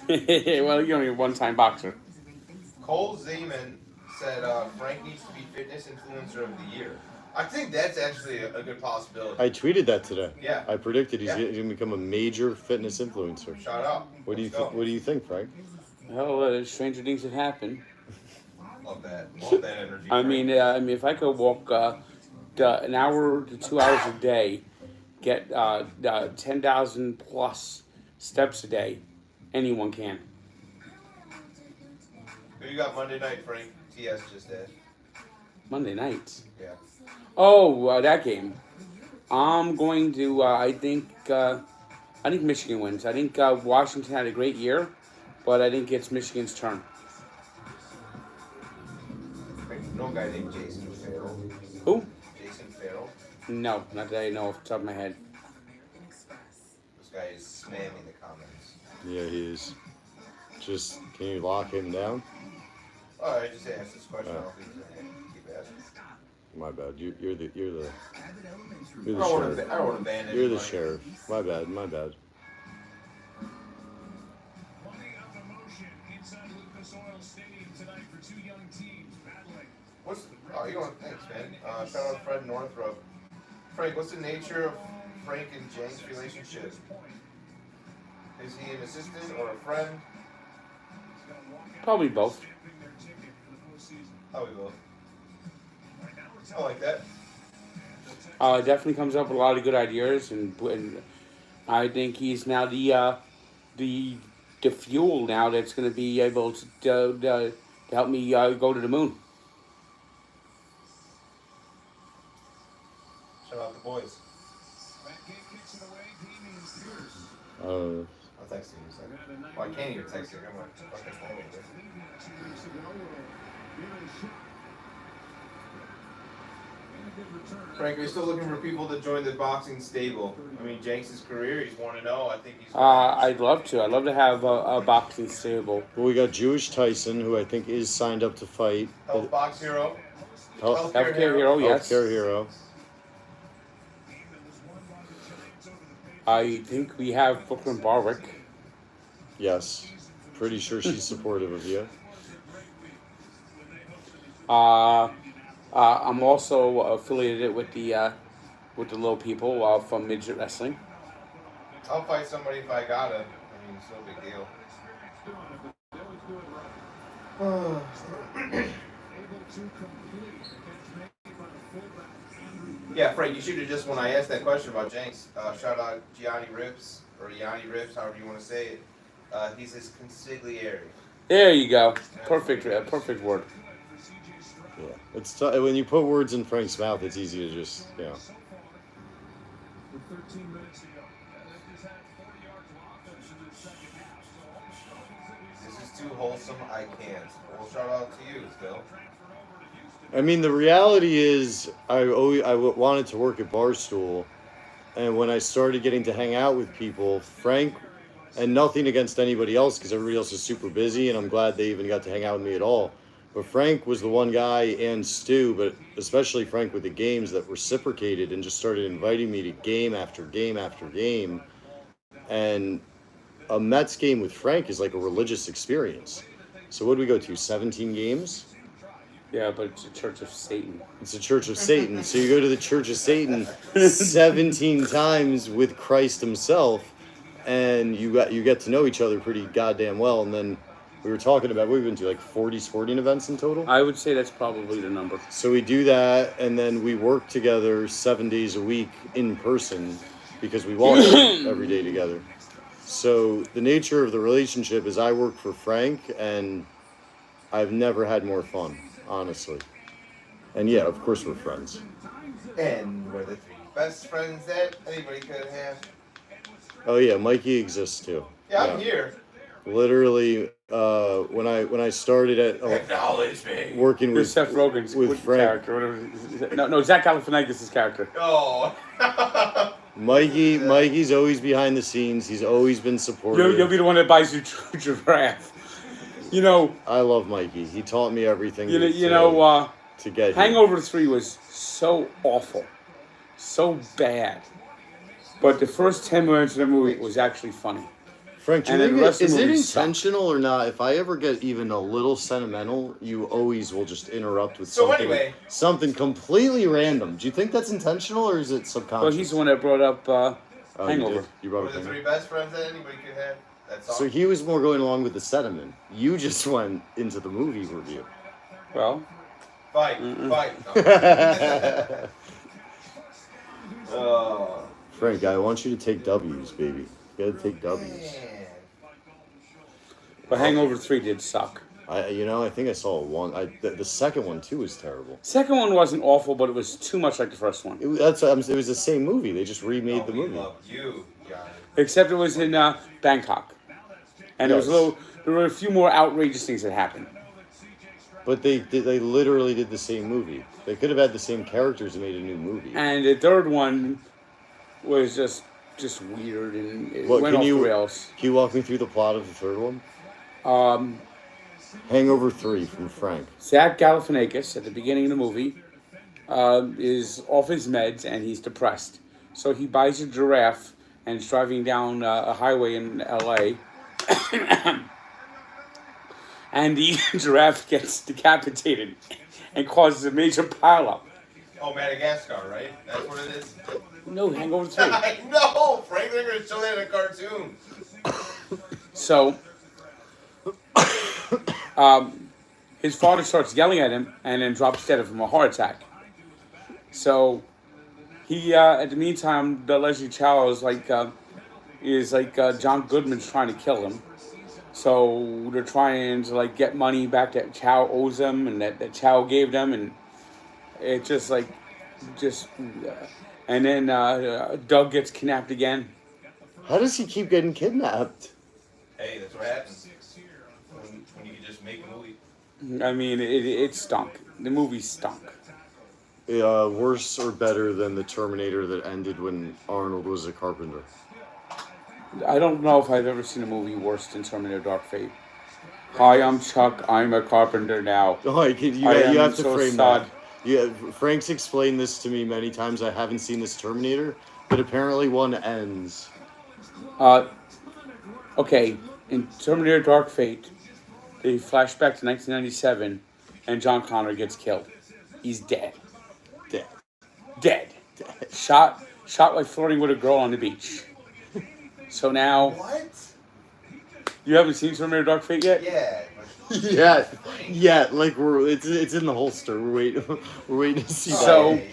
Well, you're only a one-time boxer. Cole Zeman said Frank needs to be fitness influencer of the year. I think that's actually a good possibility. I tweeted that today. Yeah. I predicted he's Yeah. going to become a major fitness influencer. Shout out. What do you Let's go. What do you think, Frank? Well, stranger things have happened. Love that. Love that energy. I mean, if I could walk an hour to 2 hours a day, get 10,000 plus steps a day, anyone can. Who you got Monday night, Frank? TS just asked. Monday nights. Yeah. Oh, that game. I'm going to. I think Michigan wins. I think Washington had a great year, but I think it's Michigan's turn. No guy named Jason Farrell. Who? Jason Farrell. No, not that I know off the top of my head. This guy is spamming the comments. Yeah, he is. Just, can you lock him down? Oh, I just asked this question. I'll keep asking. My bad. You're the I sheriff. don't want to ban anybody. You're the sheriff. My bad. Plenty of emotion inside Lucas Oil Stadium tonight for two Shout out Fred Northrop. Frank, what's the nature of Frank and Jank's relationship? Is he an assistant or a friend? Probably both. Probably both. I like that. Definitely comes up with a lot of good ideas, and I think he's now the fuel now that's going to be able to help me go to the moon. Shout out the boys. Uh, I'll text you in a second. Well, I can't even text you. I'm like, fucking phone with it. Frank, are you still looking for people to join the boxing stable? I mean, Jenks' career, he's 1-0. I think he's. I'd love to. I'd love to have a boxing stable. well, we got Jewish Tyson, who I think is signed up to fight. Health Box Hero. Healthcare hero, yes. Healthcare hero. I think we have Brooklyn Barwick. Yes. Pretty sure she's supportive of you. I'm also affiliated with the little people from midget wrestling. I'll fight somebody if I got it. I mean, it's no big deal. Yeah, Frank, you should have just, when I asked that question about Jenks, shout out Gianni Rips, or Yanni Rips, however you want to say it. He's his consigliere. There you go. Perfect word. Yeah. It's when you put words in Frank's mouth, it's easy to just, you know. This is too wholesome, I can't. Well, shout out to you, Phil. I mean, the reality is, I wanted to work at Barstool, and when I started getting to hang out with people, Frank, and nothing against anybody else, because everybody else is super busy, and I'm glad they even got to hang out with me at all. But Frank was the one guy, and Stu, but especially Frank with the games, that reciprocated and just started inviting me to game after game after game. And a Mets game with Frank is like a religious experience. So what do we go to, 17 games? Yeah, but it's a Church of Satan. It's a Church of Satan. So you go to the Church of Satan 17 times with Christ himself, and you get to know each other pretty goddamn well. And then we were talking about, we've been to like 40 sporting events in total. I would say that's probably the number. So we do that, and then we work together 7 days a week in person because we walk every day together. So the nature of the relationship is I work for Frank, and I've never had more fun, honestly. And yeah, of course we're friends. And we're the 3 best friends that anybody could have. Oh yeah, Mikey exists too. Yeah, I'm here. Literally, when I started at Acknowledge me. working Who's with Seth Rogen's with Frank, character? No, Zach Galifianakis' character. Oh. Mikey's always behind the scenes. He's always been supportive. You'll be the one that buys you giraffe. You know. I love Mikey. He taught me everything. To get here. Hangover 3 was so awful, so bad. But the first 10 minutes of the movie was actually funny. Frank, do you And then think the rest of is the it movie intentional or not? If I ever get even a little sentimental, you always will just interrupt with So something, anyway. something completely random. Do you think that's intentional or is it subconscious? Well, he's the one that brought up Hangover. You brought We're up the Hangover. 3 best friends that anybody could have. That's all. So he was more going along with the sentiment. You just went into the movie review. Well, Fight. No. Frank, I want you to take W's, baby. You gotta take W's. Man. but Hangover 3 did suck. I think I saw one. The second one too was terrible. Second one wasn't awful, but it was too much like the first one. It was the same movie. They just remade the We movie. love you, Johnny. Except it was in Bangkok, and Yes. there were a few more outrageous things that happened. But they literally did the same movie. They could have had the same characters and made a new movie. And the third one was just weird and it What, went can off you- the rails. Can you walk me through the plot of the third one? Hangover 3 from Frank. Zach Galifianakis at the beginning of the movie is off his meds and he's depressed, so he buys a giraffe and is driving down a highway in L.A. and the giraffe gets decapitated and causes a major pileup. Oh, Madagascar, right? That's what it is. No, Hangover 3. I know, Frank. They're gonna show that in a cartoon. So, his father starts yelling at him and then drops dead from a heart attack. So, he, at the meantime, the Leslie Chow is like John Goodman's trying to kill him. So they're trying to like get money back that Chow owes them and that Chow gave them, and it just and then Doug gets kidnapped again. How does he keep getting kidnapped? Hey, that's what happens when you can just make a movie. I mean, it stunk. The movie stunk. Worse or better than the Terminator that ended when Arnold was a carpenter? I don't know if I've ever seen a movie worse than Terminator Dark Fate. Hi, I'm Chuck. I'm a carpenter now. Oh, you have to frame that. Yeah, Frank's explained this to me many times. I haven't seen this Terminator, but apparently one ends. Okay, in Terminator Dark Fate, they flash back to 1997, and John Connor gets killed. He's dead. Dead. Shot while flirting with a girl on the beach. So now... What? You haven't seen Terminator Dark Fate yet? Yeah. Yeah. Like it's in the holster. We're waiting to see that.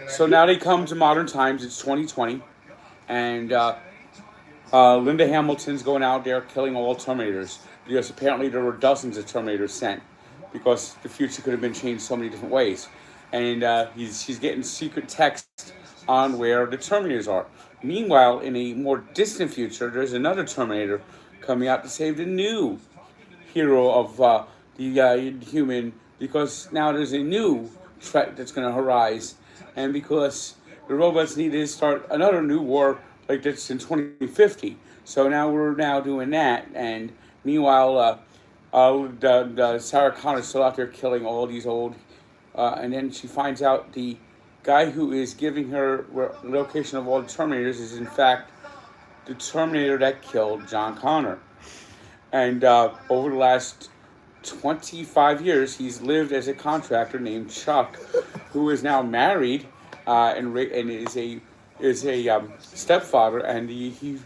So now they come to modern times. It's 2020, and Linda Hamilton's going out there killing all Terminators because apparently there were dozens of Terminators sent because the future could have been changed so many different ways, and she's getting secret text on where the Terminators are. Meanwhile, in a more distant future, there's another Terminator coming out to save the new hero of the human, because now there's a new threat that's going to arise, and because the robots need to start another new war like this in 2050. So now we're doing that, and meanwhile, Sarah Connor's still out there killing all these old, and then she finds out the guy who is giving her the location of all the Terminators is in fact the Terminator that killed John Connor. And over the last 25 years, he's lived as a contractor named Chuck, who is now married and is a stepfather. And he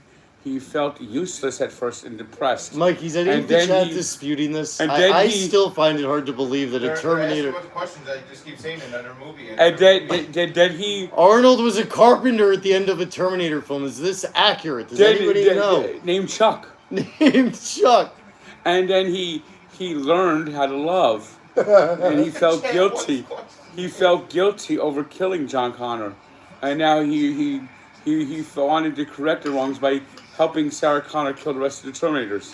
felt useless at first and depressed. Mikey's in the chat disputing this. I still find it hard to believe that a Terminator. They're asking questions. I just keep saying in another movie. And then he. Arnold was a carpenter at the end of a Terminator film. Is this accurate? Does anybody know? Named Chuck. Named Chuck. And then he learned how to love, and he felt guilty. He felt guilty over killing John Connor, and now he wanted to correct the wrongs by helping Sarah Connor kill the rest of the Terminators.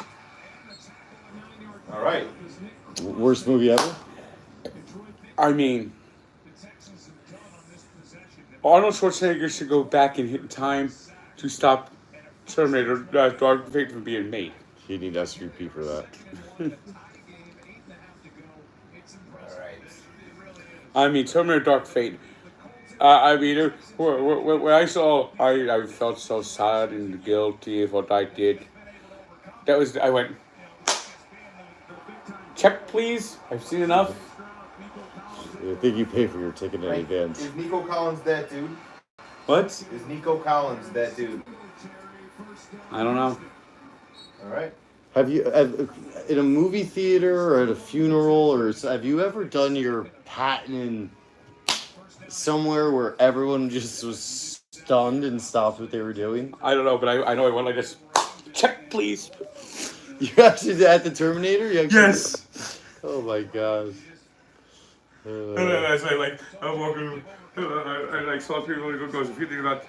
All right. Worst movie ever? I mean, Arnold Schwarzenegger should go back in time to stop Terminator Dark Fate from being made. You need SVP for that. Alright. I mean, Terminator Dark Fate. I mean, when I saw, I felt so sad and guilty of what I did. I went, check please, I've seen enough. I think you pay for your ticket in advance. Is Nico Collins that dude? What? Is Nico Collins that dude? I don't know. Alright. Have you, in a movie theater or at a funeral, or have you ever done your patent somewhere where everyone just was stunned and stopped what they were doing? I don't know, but I know I went like this. Check, please. You actually did at the Terminator? Yes. Oh my god. And then I say I'm walking, and I saw people who goes, if you haven't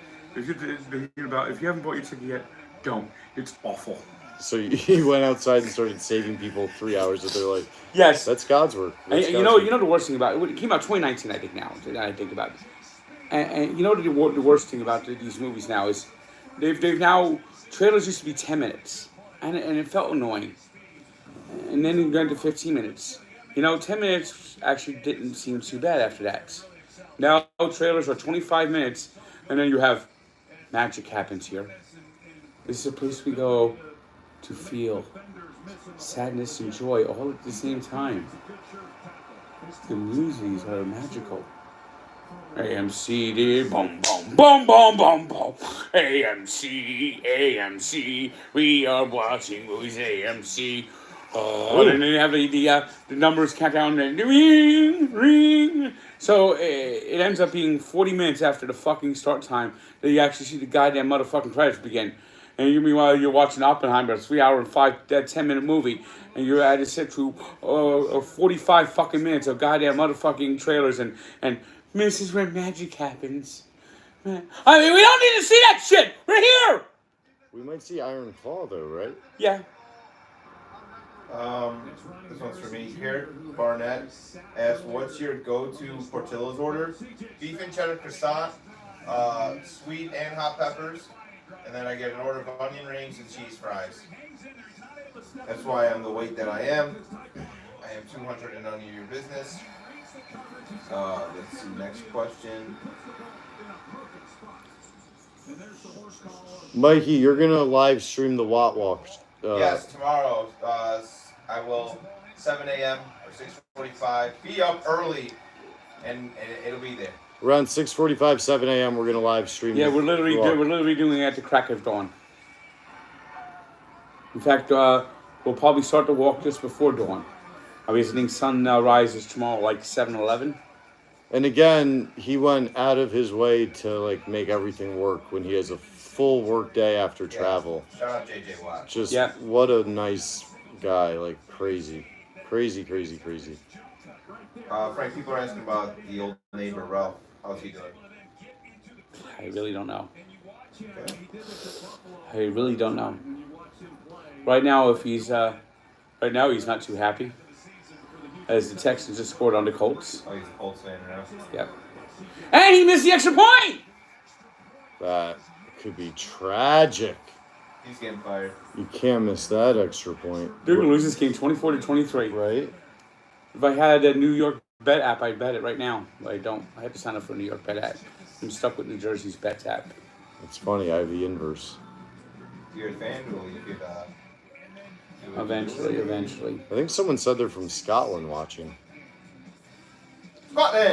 bought your ticket yet, don't. It's awful. So you went outside and started saving people 3 hours of their life. Yes. That's God's work. You know the worst thing about it, it came out 2019, I think now, I think about it. And you know the worst thing about these movies now is they've now, trailers used to be 10 minutes. And it felt annoying. And then it went to 15 minutes. 10 minutes actually didn't seem too bad after that. Now trailers are 25 minutes, and then you have magic happens here. This is a place we go to feel sadness and joy all at the same time. The movies are magical. AMC, boom, boom, boom, boom, boom, boom. AMC, AMC. We are watching movies. AMC. And then they have the numbers count down and ring, ring. So it ends up being 40 minutes after the fucking start time that you actually see the goddamn motherfucking credits begin. And meanwhile, you're watching Oppenheimer, a 3 hour and 10-minute movie, and you're had to sit through 45 fucking minutes of goddamn motherfucking trailers and this is where magic happens. I mean, we don't need to see that shit. We're here. We might see Iron Claw though, right? Yeah. This one's for me. Garrett Barnett asks, "What's your go-to Portillo's order? Beef and cheddar croissant, sweet and hot peppers, and then I get an order of onion rings and cheese fries. That's why I'm the weight that I am. I am 200 and none of your business." Let's see. Next question. Mikey, you're gonna live stream the Watt Walk. Yes, tomorrow. I will 7 a.m. or 6:45. Be up early, and it'll be there. Around 6:45, 7 a.m. We're gonna live stream. Yeah, we're literally doing it at the crack of dawn. In fact, we'll probably start the walk just before dawn. I'm visiting sunrise tomorrow, like 7-11. And again, he went out of his way to like make everything work when he has a full work day after travel. Shout out JJ Watt. Just what a nice guy, like crazy. Crazy. Frank, people are asking about the old neighbor Ralph. How's he doing? I really don't know. Okay. I really don't know. Right now, he's not too happy. As the Texans just scored on the Colts. Oh, he's a Colts fan now. Yep. And he missed the extra point! That could be tragic. He's getting fired. You can't miss that extra point. They're going to lose this game 24-23. Right? If I had a New York bet app, I'd bet it right now. But I don't. I have to sign up for a New York bet app. I'm stuck with New Jersey's bets app. It's funny, I have the inverse. If you're a fan, you could Eventually. I think someone said they're from Scotland watching.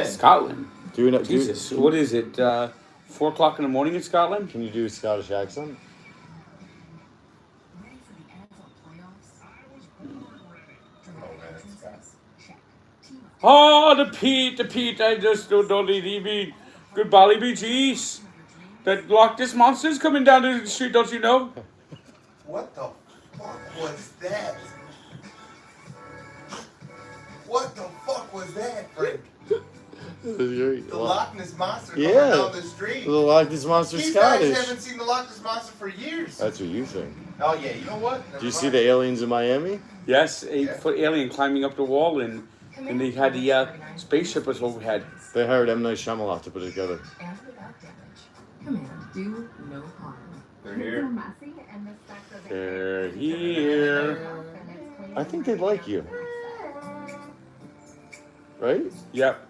Scotland? Do Jesus. What is it? 4 o'clock in the morning in Scotland? Can you do a Scottish accent? Ready for the NFL playoffs? Oh, the Pete. I just don't even. Good Bally Beach East. That Loch Ness Monster's coming down the street, don't you know? What the fuck was that? What the fuck was that, Frank? The Loch Ness Monster coming down the street. The Loch Ness Monster These Scottish. guys haven't seen the Loch Ness Monster for years. That's what you think. Oh yeah, you know what? Do you see the aliens in Miami? Yes, 8-foot alien climbing up the wall, and they had the spaceship was overhead. They hired M. Night Shyamalan to put it together. And without damage. Command, do no harm. They're here. They're here. I think they'd like you. Right? Yep.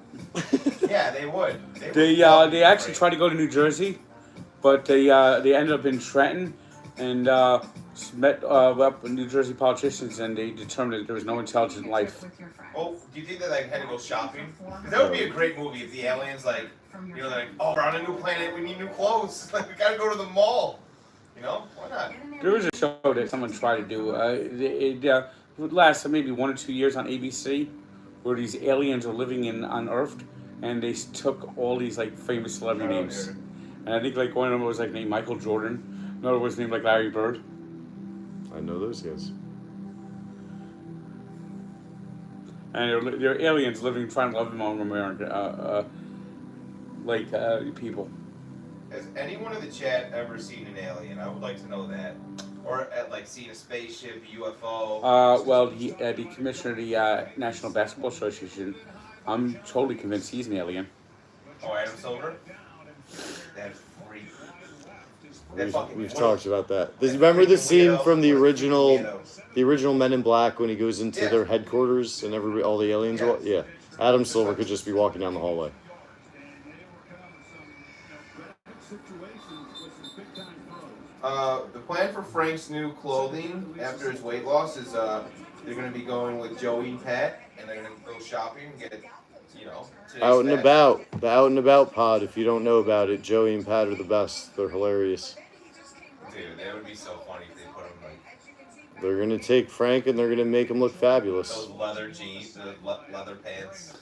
Yeah, they would. They actually tried to go to New Jersey, but they ended up in Trenton and met up with New Jersey politicians, and they determined that there was no intelligent life. Oh, do you think that had to go shopping? Because that would be a great movie if the aliens they're like, oh, we're on a new planet, we need new clothes. Like, we gotta go to the mall. You know, why not? There was a show that someone tried to do. It would last maybe 1 or 2 years on ABC, where these aliens are living on Earth, and they took all these like famous celebrity names. And I think like one of them was like named Michael Jordan. Another was named like Larry Bird. I know those guys. And they're aliens living, trying to live among America, people. Has anyone in the chat ever seen an alien? I would like to know that. Or seen a spaceship, UFO. Well, the commissioner of the National Basketball Association, I'm totally convinced he's an alien. Oh, Adam Silver? That freak. We've talked about that. Remember the scene from the original Men in Black when he goes into their headquarters and all the aliens? Yeah. Adam Silver could just be walking down the hallway. The plan for Frank's new clothing after his weight loss is they're going to be going with Joey and Pat, and they're going to go shopping and get, out and about. The Out and About pod, if you don't know about it, Joey and Pat are the best. They're hilarious. Dude, that would be so funny if they put him like They're going to take Frank and they're going to make him look fabulous. those leather jeans, the leather pants.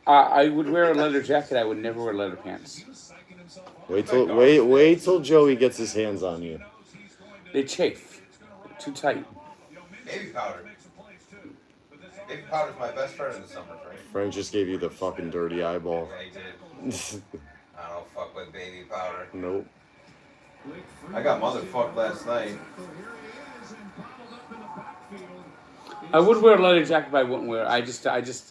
I would wear a leather jacket. I would never wear leather pants. Wait till Joey gets his hands on you. They chafe. Too tight. Baby powder. Baby powder's my best friend in the summer, Frank. Frank just gave you the fucking dirty eyeball. Yeah, he did. I don't fuck with baby powder. Nope. I got motherfucked last night. I would wear a leather jacket, but I wouldn't wear it.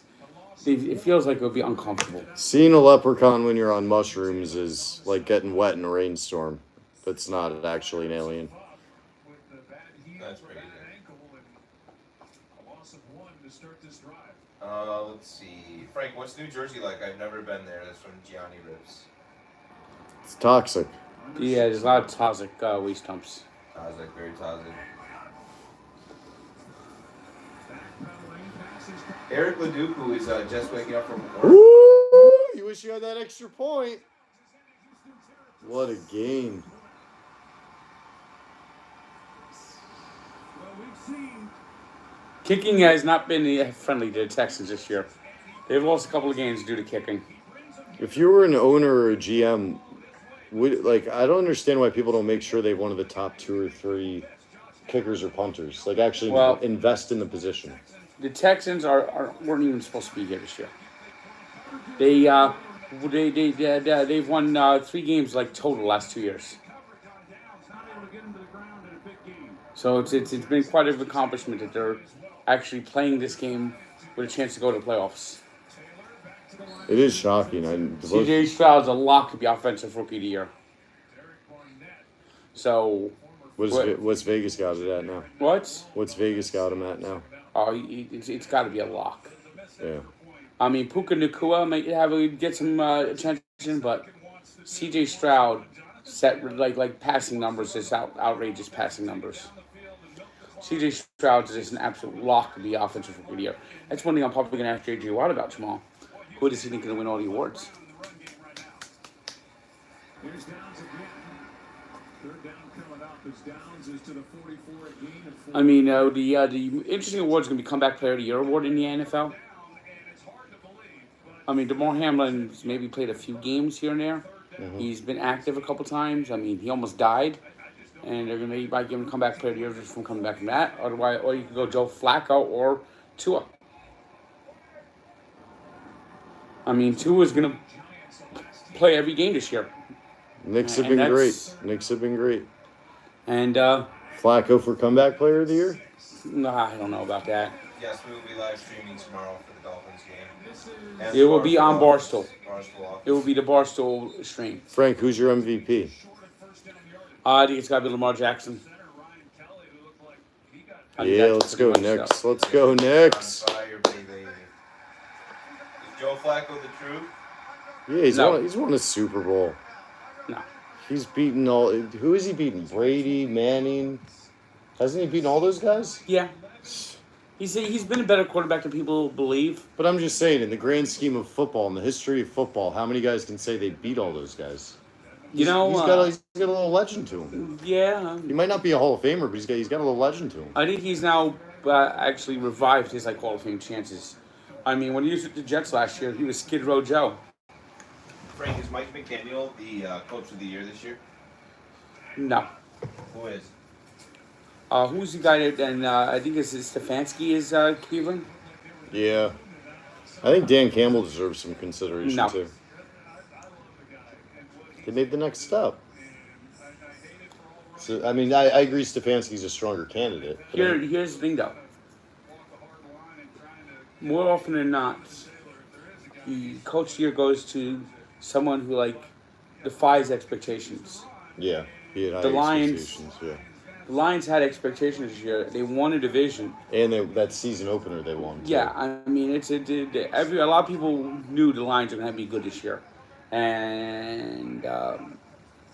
It feels like it would be uncomfortable. Seeing a leprechaun when you're on mushrooms is like getting wet in a rainstorm. That's not actually an alien. That's pretty good. Let's see. Frank, what's New Jersey like? I've never been there. That's from Gianni Rips. It's toxic. Yeah, there's a lot of toxic waste dumps. Toxic, very toxic. Eric Leduc, who is just waking up from work. Woo! You wish you had that extra point. What a game. Kicking has not been friendly to the Texans this year. They've lost a couple of games due to kicking. If you were an owner or a GM, I don't understand why people don't make sure they have one of the top 2 or 3 kickers or punters. Like, actually invest in the position. The Texans weren't even supposed to be here this year. They've won 3 games like total last 2 years. So it's been quite an accomplishment that they're actually playing this game with a chance to go to the playoffs. It is shocking. CJ Stroud's a lock to be offensive rookie of the year. So what's Vegas got it at now? what? What's Vegas got him at now? Oh, it's got to be a lock. Yeah. I mean, Puka Nacua might get some attention, but CJ Stroud set like passing numbers, just outrageous passing numbers. CJ Stroud is just an absolute lock to be offensive rookie of the year. That's one thing I'm probably going to ask JJ Watt about tomorrow. Who does he think is going to win all the awards? Here's Downs again. Third down coming up as Downs is to the 44 at gain of 4. I mean, the interesting award is going to be Comeback Player of the Year award in the NFL. I mean, DeMar Hamlin's maybe played a few games here and there. Mm-hmm. He's been active a couple times. I mean, he almost died. And they're going to might give him Comeback Player of the Year just from coming back from that. Otherwise, or you could go Joe Flacco or Tua. I mean, Tua is going to play every game this year. Knicks have been great. And Flacco for Comeback Player of the Year? Nah, I don't know about that. Yes, we will be live streaming tomorrow for the Dolphins game. And It will be on Barstool. Barstool. It will be the Barstool stream. Frank, who's your MVP? I think it's got to be Lamar Jackson. Yeah, let's go Knicks. Let's go Knicks. On fire, baby. Is Joe Flacco the truth? Yeah, he's won a Super Bowl. No. He's beaten who is he beaten? Brady, Manning. Hasn't he beaten all those guys? Yeah. He's been a better quarterback than people believe. But I'm just saying, in the grand scheme of football, in the history of football, how many guys can say they beat all those guys? He's got a little legend to him. Yeah. He might not be a Hall of Famer, but he's got a little legend to him. I think he's now actually revived his Hall of Fame chances. I mean, when he was with the Jets last year, he was Skid Row Joe. Frank, is Mike McDaniel the coach of the year this year? No. Who is? Who's the guy that? And I think Stefanski is Cleveland. Yeah, I think Dan Campbell deserves some consideration too. They made the next step. So I mean, I agree. Stefanski's a stronger candidate. Here's the thing, though. More often than not, the coach here goes to someone who defies expectations. Yeah, he had high The Lions. expectations. Yeah. The Lions had expectations this year. They won a division. And that season opener they won. Too. Yeah, I mean, a lot of people knew the Lions were going to be good this year, and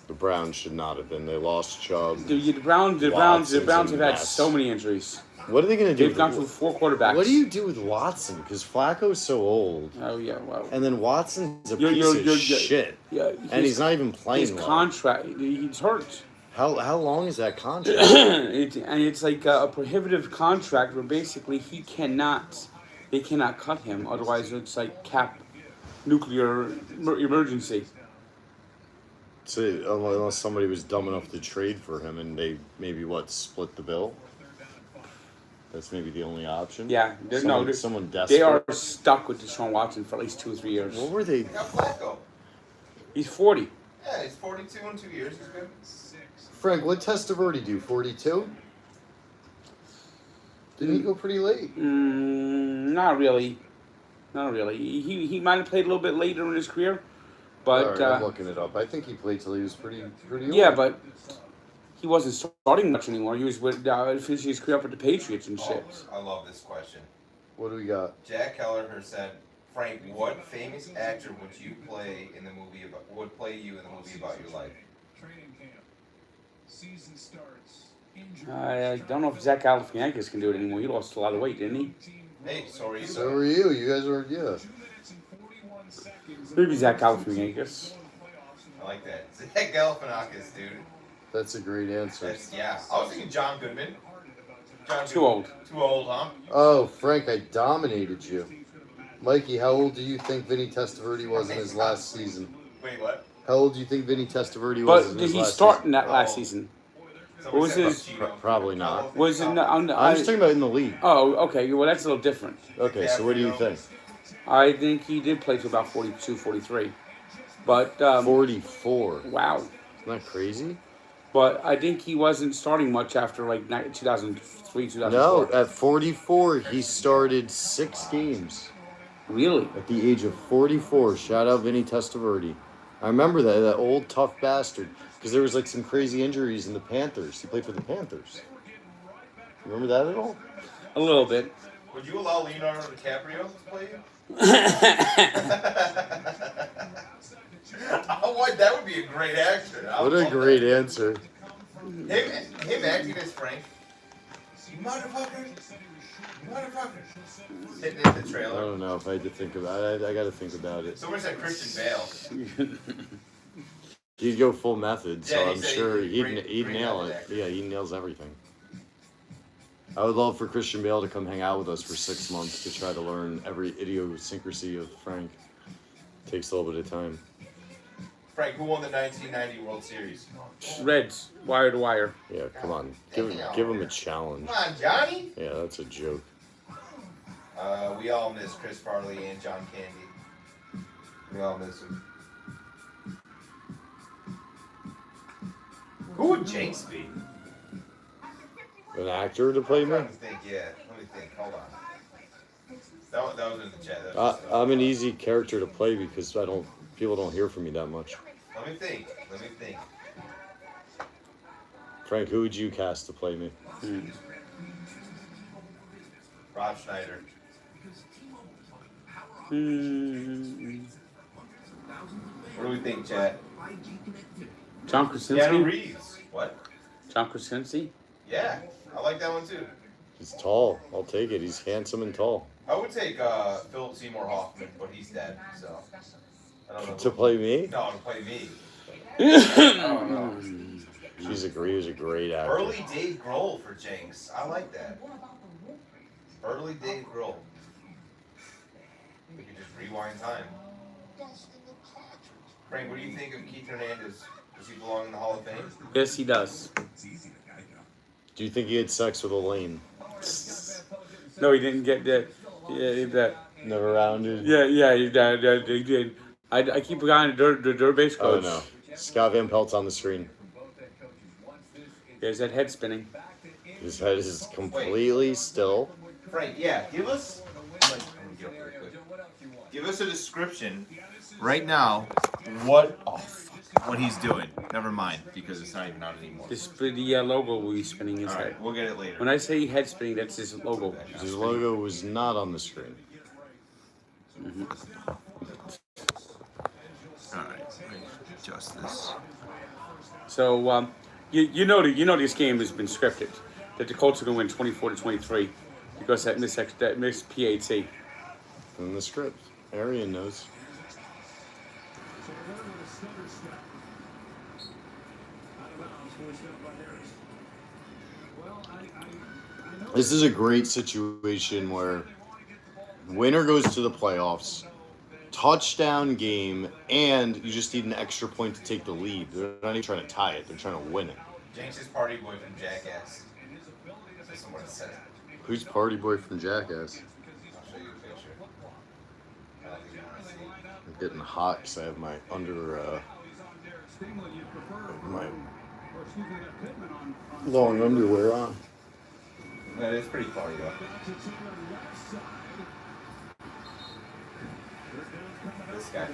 The Browns should not have been. They lost Chubb. The Browns have Watson's a had mess. so many injuries. What are they going to do? They've gone through 4 quarterbacks. What do you do with Watson? Because Flacco's so old. Oh yeah, well. And then Watson's a piece of shit. Yeah, and he's not even playing his well. contract. He's hurt. How long is that contract? It's like a prohibitive contract where basically they cannot cut him. Otherwise, it's like nuclear emergency. So, unless somebody was dumb enough to trade for him and they maybe split the bill. That's maybe the only option. Yeah, someone desperate. They are stuck with Deshaun Watson for at least 2 or 3 years. What were they? Got Flacco. He's 40. Yeah, he's 42 in 2 years. He's good. Frank, what Testaverde do? 42? Didn't he go pretty late? Not really. Not really. He might have played a little bit later in his career, but All right, I'm looking it up. I think he played till he was pretty old. yeah, but he wasn't starting much anymore. He was finishing his career up with the Patriots and shit. I love this question. What do we got? Jack Kelleher said, Frank, what famous actor would play you in the movie about your life? Training camp. Season starts. I don't know if Zach Galifianakis can do it anymore. He lost a lot of weight, didn't he? Hey, so are you. So are you. You guys are, yeah. Maybe Zach Galifianakis. I like that. Zach Galifianakis, dude. That's a great answer. Yeah. I was thinking John Goodman. Too old. Too old, huh? Oh, Frank, I dominated you. Mikey, how old do you think Vinny Testaverde was in his last season? Wait, what? How old do you think Vinny Testaverde was But in did his he last start season? in that last season? Somebody What was said his- Pacino. Probably not. Was it? I'm just talking about in the league. Oh, okay. Well, that's a little different. Okay, so what do you think? I think he did play to about 42, 43. But 44. wow. Isn't that crazy? But I think he wasn't starting much after like 2003, 2004. No, at 44, he started 6 games. Really? At the age of 44. Shout out Vinny Testaverde. I remember that old tough bastard. Because there was like some crazy injuries in the Panthers. He played for the Panthers. You remember that at all? A little bit. Would you allow Leonardo DiCaprio to play you? That would be a great actor. What a great answer. Him acting as Frank. You motherfucker. You motherfucker. Hitting in the I trailer. don't know if I had to think about it. I got to think about it. Someone said Christian Bale. He'd go full method, so Yeah, he I'm said sure he'd he'd bring nail out it. that. Yeah, he nails everything. I would love for Christian Bale to come hang out with us for 6 months to try to learn every idiosyncrasy of Frank. Takes a little bit of time. Frank, who won the 1990 World Series? Reds, wire to wire. Yeah, come on. Give him a challenge. Come on, Johnny. Yeah, that's a joke. We all miss Chris Farley and John Candy. We all miss him. Who would Jenks be? An actor to play I'm me? trying to think, yeah. Let me think. Hold on. That was in the chat. I'm an easy character to play because people don't hear from me that much. Let me think. Frank, who would you cast to play me? Rob Schneider. What do we think, Chad? John Keanu Krasinski? Reeves. What? John Krasinski? Yeah, I like that one too. He's tall. I'll take it. He's handsome and tall. I would take Philip Seymour Hoffman, but he's dead, so I don't know. To play me? No, to play me. I don't know. He was a great actor. Early Dave Grohl for Jenks. I like that. Early Dave Grohl. We could just rewind time. Frank, what do you think of Keith Hernandez? Does he belong in the Hall of Fame? Yes, he does. Do you think he had sex with Elaine? No, he didn't get that. Yeah, Never rounded. he did. I keep forgetting the dirt base Oh coach. no. Scott Van Pelt's on the screen. There's that head spinning. His head is completely still. Frank, yeah, give us. Give us a description right now. What he's doing? Never mind, because it's not even out anymore. The logo will be spinning his All head. right, we'll get it later. When I say head spinning, that's his logo. His logo was not on the screen. All right. Justice. So you know this game has been scripted. That the Colts are going to win 24-23 because that missed PAT. In the script. Arian knows. This is a great situation where winner goes to the playoffs, touchdown game, and you just need an extra point to take the lead. They're not even trying to tie it. They're trying to win it. Jenks' party boy from Jackass. That's what it said. Who's party boy from Jackass? I'll show you a picture. I don't think you want to see. I'm getting hot because I have my my long underwear on. That is pretty funny though. This guy.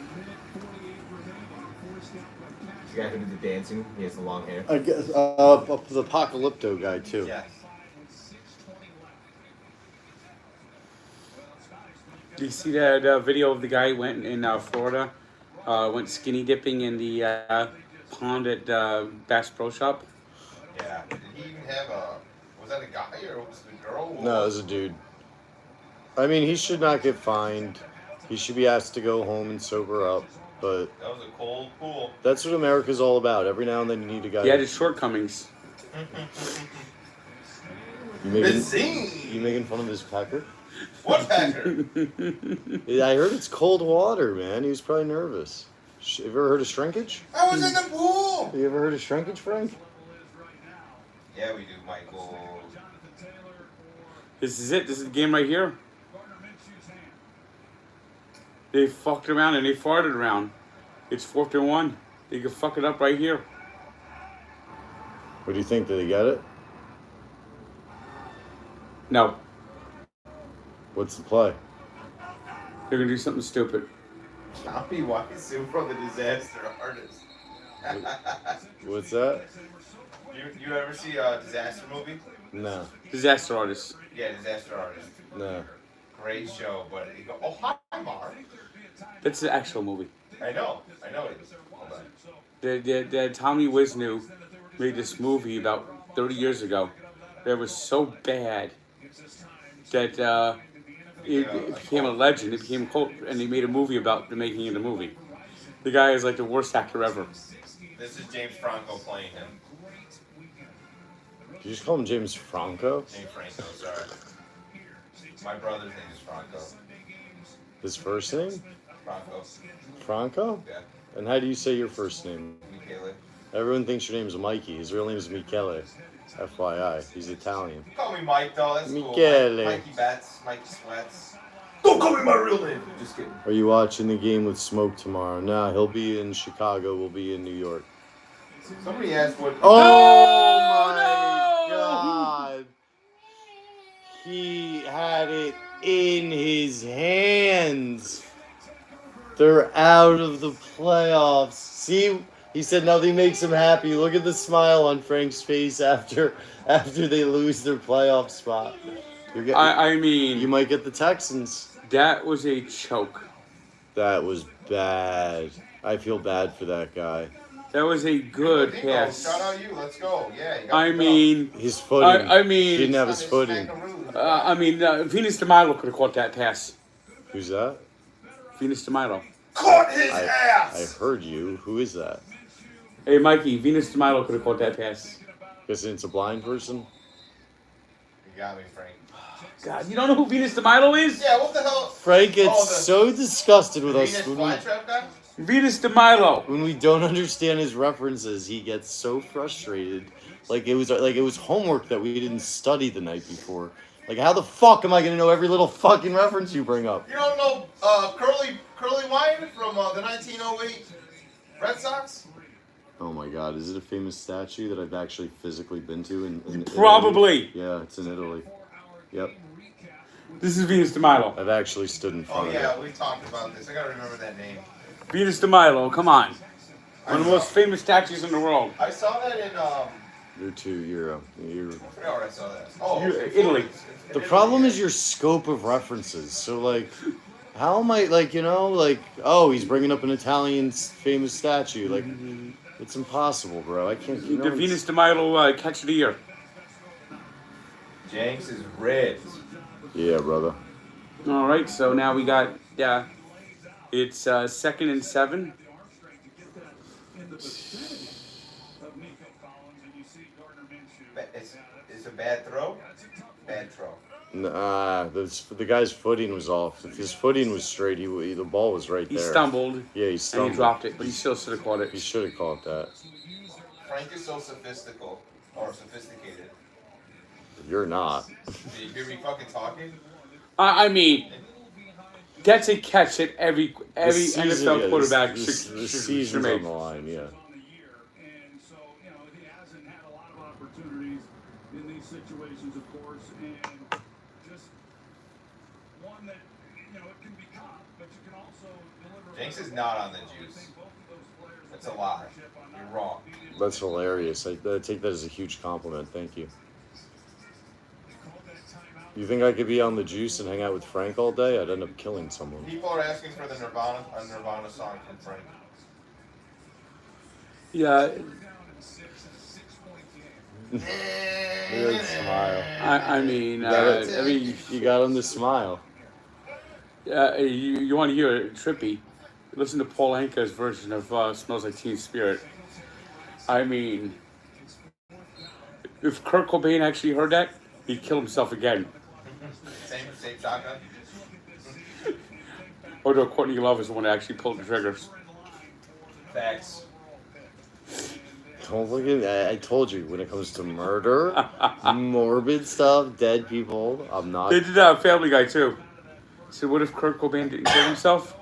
The guy who did the dancing, he has the long hair. I guess the Apocalypto guy too. Yes. Do you see that video of the guy who went in Florida, went skinny dipping in the pond at Bass Pro Shop? Yeah. Did he even have a? Was that a guy or was it a girl? No, it was a dude. I mean, he should not get fined. He should be asked to go home and sober up. But That was a cold pool. that's what America's all about. Every now and then you need a guy. He had his shortcomings. You making fun of his pecker? What pecker? I heard it's cold water, man. He was probably nervous. You ever heard of shrinkage? I was in the pool. You ever heard of shrinkage, Frank? Yeah, we do, Michael. This is it. This is the game right here. They fucked around and they farted around. It's 4th and 1. They can fuck it up right here. What do you think? Did they get it? No, What's the play? they're gonna do something stupid. Tommy Wiseau from the Disaster Artist. What's that? You ever see a disaster movie? No. Disaster artist. Yeah, Disaster Artist. No. Great show, but you go, oh hi Mark. That's the actual movie. I know it is. Hold on. The Tommy Wiseau made this movie about 30 years ago. That was so bad that it became a legend. It became a cult, and they made a movie about the making of the movie. The guy is like the worst actor ever. This is James Franco playing him. Did you just call him James Franco? James Franco, sorry. My brother's name is Franco. His first name? Franco. Franco? Yeah. And how do you say your first name? Michele. Everyone thinks your name's Mikey. His real name's Michele. FYI. He's Italian. Call me Mike though, that's Michele. cool. Mikey Betts, Mikey Sweats. Don't call me my real name. Just kidding. Are you watching the game with Smoke tomorrow? Nah, he'll be in Chicago. We'll be in New York. Somebody asked what. Oh my God! He had it in his hands. They're out of the playoffs. See, he said nothing makes him happy. Look at the smile on Frank's face after they lose their playoff spot. I mean, you might get the Texans. that was a choke. That was bad. I feel bad for that guy. That was a good Bingo, pass. shout out you, let's go. Yeah, you got I the mean, His footing. I mean, he didn't have his footing. Venus DeMilo could have caught that pass. Who's that? Venus DeMilo. Caught his I ass! heard you. Who is that? Hey, Mikey, Venus DeMilo could have caught that pass. Guessing it's a blind person? You got me, Frank. God, you don't know who Venus DeMilo is? Yeah, what the hell? Frank gets Oh, so disgusted with us Venus when we, flytrap guy? Venus DeMilo. when we don't understand his references. He gets so frustrated. Like it was homework that we didn't study the night before. Like, how the fuck am I gonna know every little fucking reference you bring up? You don't know Curly Wine from the 1908 Red Sox? Oh my God, is it a famous statue that I've actually physically been to in Probably. Italy? Yeah, it's in Italy. Yep, This is Venus DeMilo. I've actually stood in front Oh of yeah, it. we talked about this. I gotta remember that name. Venus DeMilo, come on. One of the I most famous statues in the world. saw that in You're I forgot where I saw that. Oh, Italy. The problem is your scope of references. So like, How am I, like, oh, he's bringing up an Italian famous statue. Like, it's impossible, bro. I can't, The Venus de Milo catch of the year. Jenks is ripped. Yeah, brother. All right, so now we got, it's 2nd and 7. It's a bad throw. Bad throw. Nah, the guy's footing was off. If his footing was straight, the ball was right He there. stumbled. Yeah, he stumbled. And he dropped it, but he still should have caught it. He should have caught that. Frank is so sophisticated. You're not. Did you hear me fucking talking? I mean, that's a catch that every season, NFL quarterback the should season's make. on the line, yeah. And so, he hasn't had a lot of opportunities in these situations, of course, and just one that, it can be caught, but you can also deliver. Jenks is not on the juice. That's a lie. You're wrong. That's hilarious. I take that as a huge compliment. Thank you. You think I could be on the juice and hang out with Frank all day? I'd end up killing someone. People are asking for the Nirvana song from Frank. Yeah. Look at that smile. I mean, You got him to smile. you want to hear it trippy? Listen to Paul Anka's version of "Smells Like Teen Spirit." I mean, if Kurt Cobain actually heard that, he'd kill himself again. Same shotgun. Or no, Courtney Love is the one that actually pulled the triggers. Facts. Don't look at. I told you when it comes to murder, morbid stuff, dead people, I'm not. They did that Family Guy too. So what if Kurt Cobain didn't kill himself?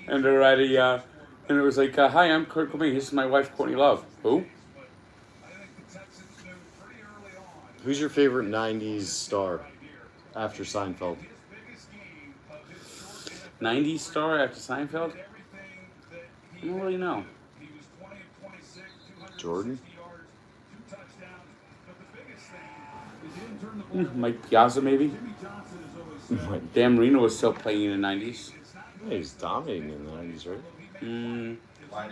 And they're at and it was like, "Hi, I'm Kurt Cobain. This is my wife, Courtney Love." Who? Who's your favorite '90s star after Seinfeld? 90s star after Seinfeld? I don't really know. Jordan? Mike Piazza, maybe? Dan Marino was still playing in the 90s. Yeah, he's dominating in the '90s, right?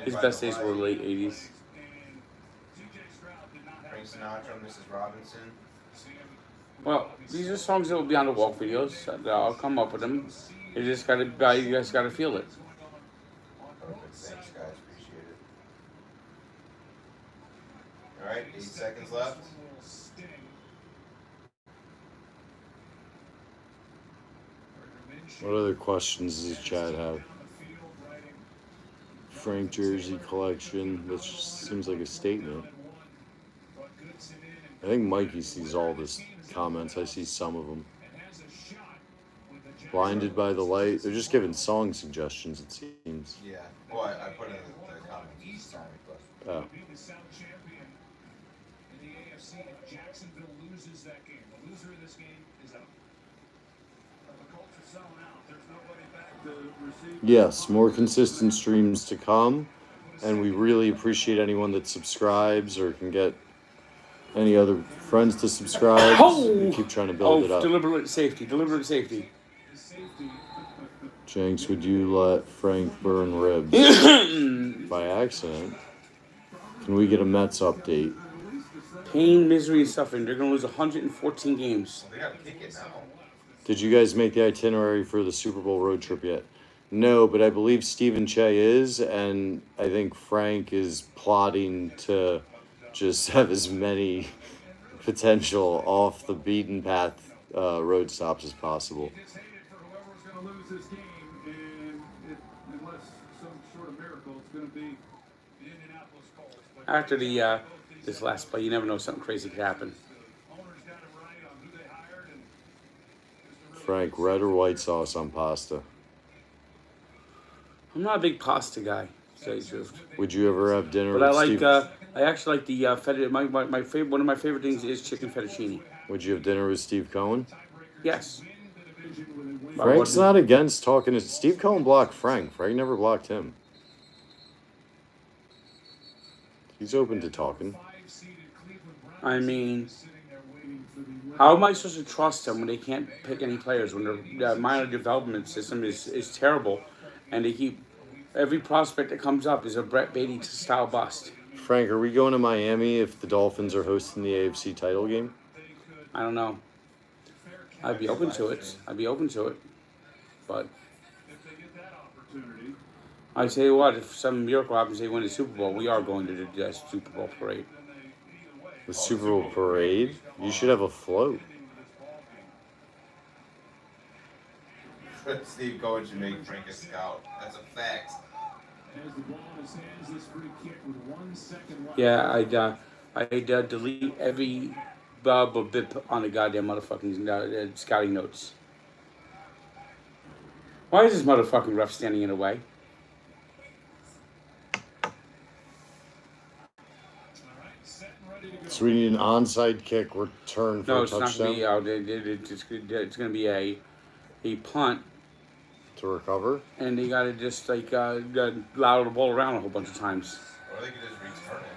His best days were late 80s. Frank Sinatra, Mrs. Robinson. Well, these are songs that will be on the walk videos. I'll come up with them. You guys gotta feel it. Perfect. Thanks, guys. Appreciate it. All right, 8 seconds left. What other questions does Chad have? Frank jersey collection, which seems like a statement. I think Mikey sees all this comments. I see some of them. Blinded by the light. They're just giving song suggestions, it seems. Yeah. Well, I put in the comments. Sorry, but. Oh. Jacksonville loses that game. The loser of this game is out. The Colts are selling out. There's nobody back to receive. Yes, more consistent streams to come. And we really appreciate anyone that subscribes or can get any other friends to subscribe. We keep trying to build it up. Deliberate safety. Jenks, would you let Frank burn ribs? By accident. Can we get a Mets update? Pain, misery, and suffering. They're going to lose 114 games. They got to kick it now. Did you guys make the itinerary for the Super Bowl road trip yet? No, but I believe Stephen Che is, and I think Frank is plotting to just have as many potential off the beaten path road stops as possible. After this last play, you never know, something crazy could happen. Frank, red or white sauce on pasta? I'm not a big pasta guy, to tell you the truth. Would you ever have dinner But with I like, Steve? I actually like the my favorite. One of my favorite things is chicken fettuccine. Would you have dinner with Steve Cohen? Yes. Frank's not against talking to Steve Cohen. Blocked Frank. Frank never blocked him. He's open to talking. I mean, How am I supposed to trust them when they can't pick any players, when their minor development system is terrible, and they keep every prospect that comes up is a Brett Beatty style bust? Frank, are we going to Miami if the Dolphins are hosting the AFC title game? I don't know. I'd be open to it. But I tell you what, if some miracle happens, they win the Super Bowl, we are going to the Super Bowl parade. The Super Bowl parade? You should have a float. Steve Cohen should make Frank a scout. That's a fact. Yeah, I'd delete every bip on the goddamn motherfucking scouting notes. Why is this motherfucking ref standing in the way? So we need an onside kick return for No, a it's not touchdown going to be. It's going to be a punt, to recover. and they got to just allow the ball around a whole bunch of times. Or they could just return it.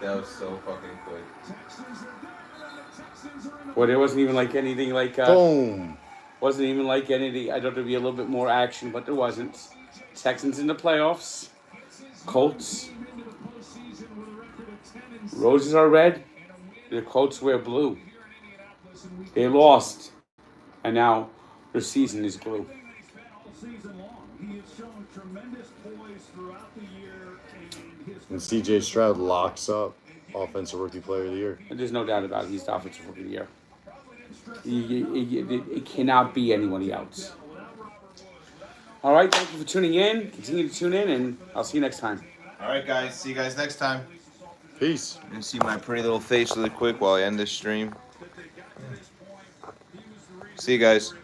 That was so fucking quick. Well, there wasn't even like anything like. Boom. Wasn't even like anything. I thought there'd be a little bit more action, but there wasn't. Texans in the playoffs. Colts. Roses are red. The Colts wear blue. They lost, and now their season is blue. And CJ Stroud locks up Offensive Rookie Player of the Year. And there's no doubt about it. He's the offensive rookie of the year. It cannot be anybody else. All right, thank you for tuning in. Continue to tune in, and I'll see you next time. All right, guys. See you guys next time. Peace. You can see my pretty little face really quick while I end this stream. See you guys.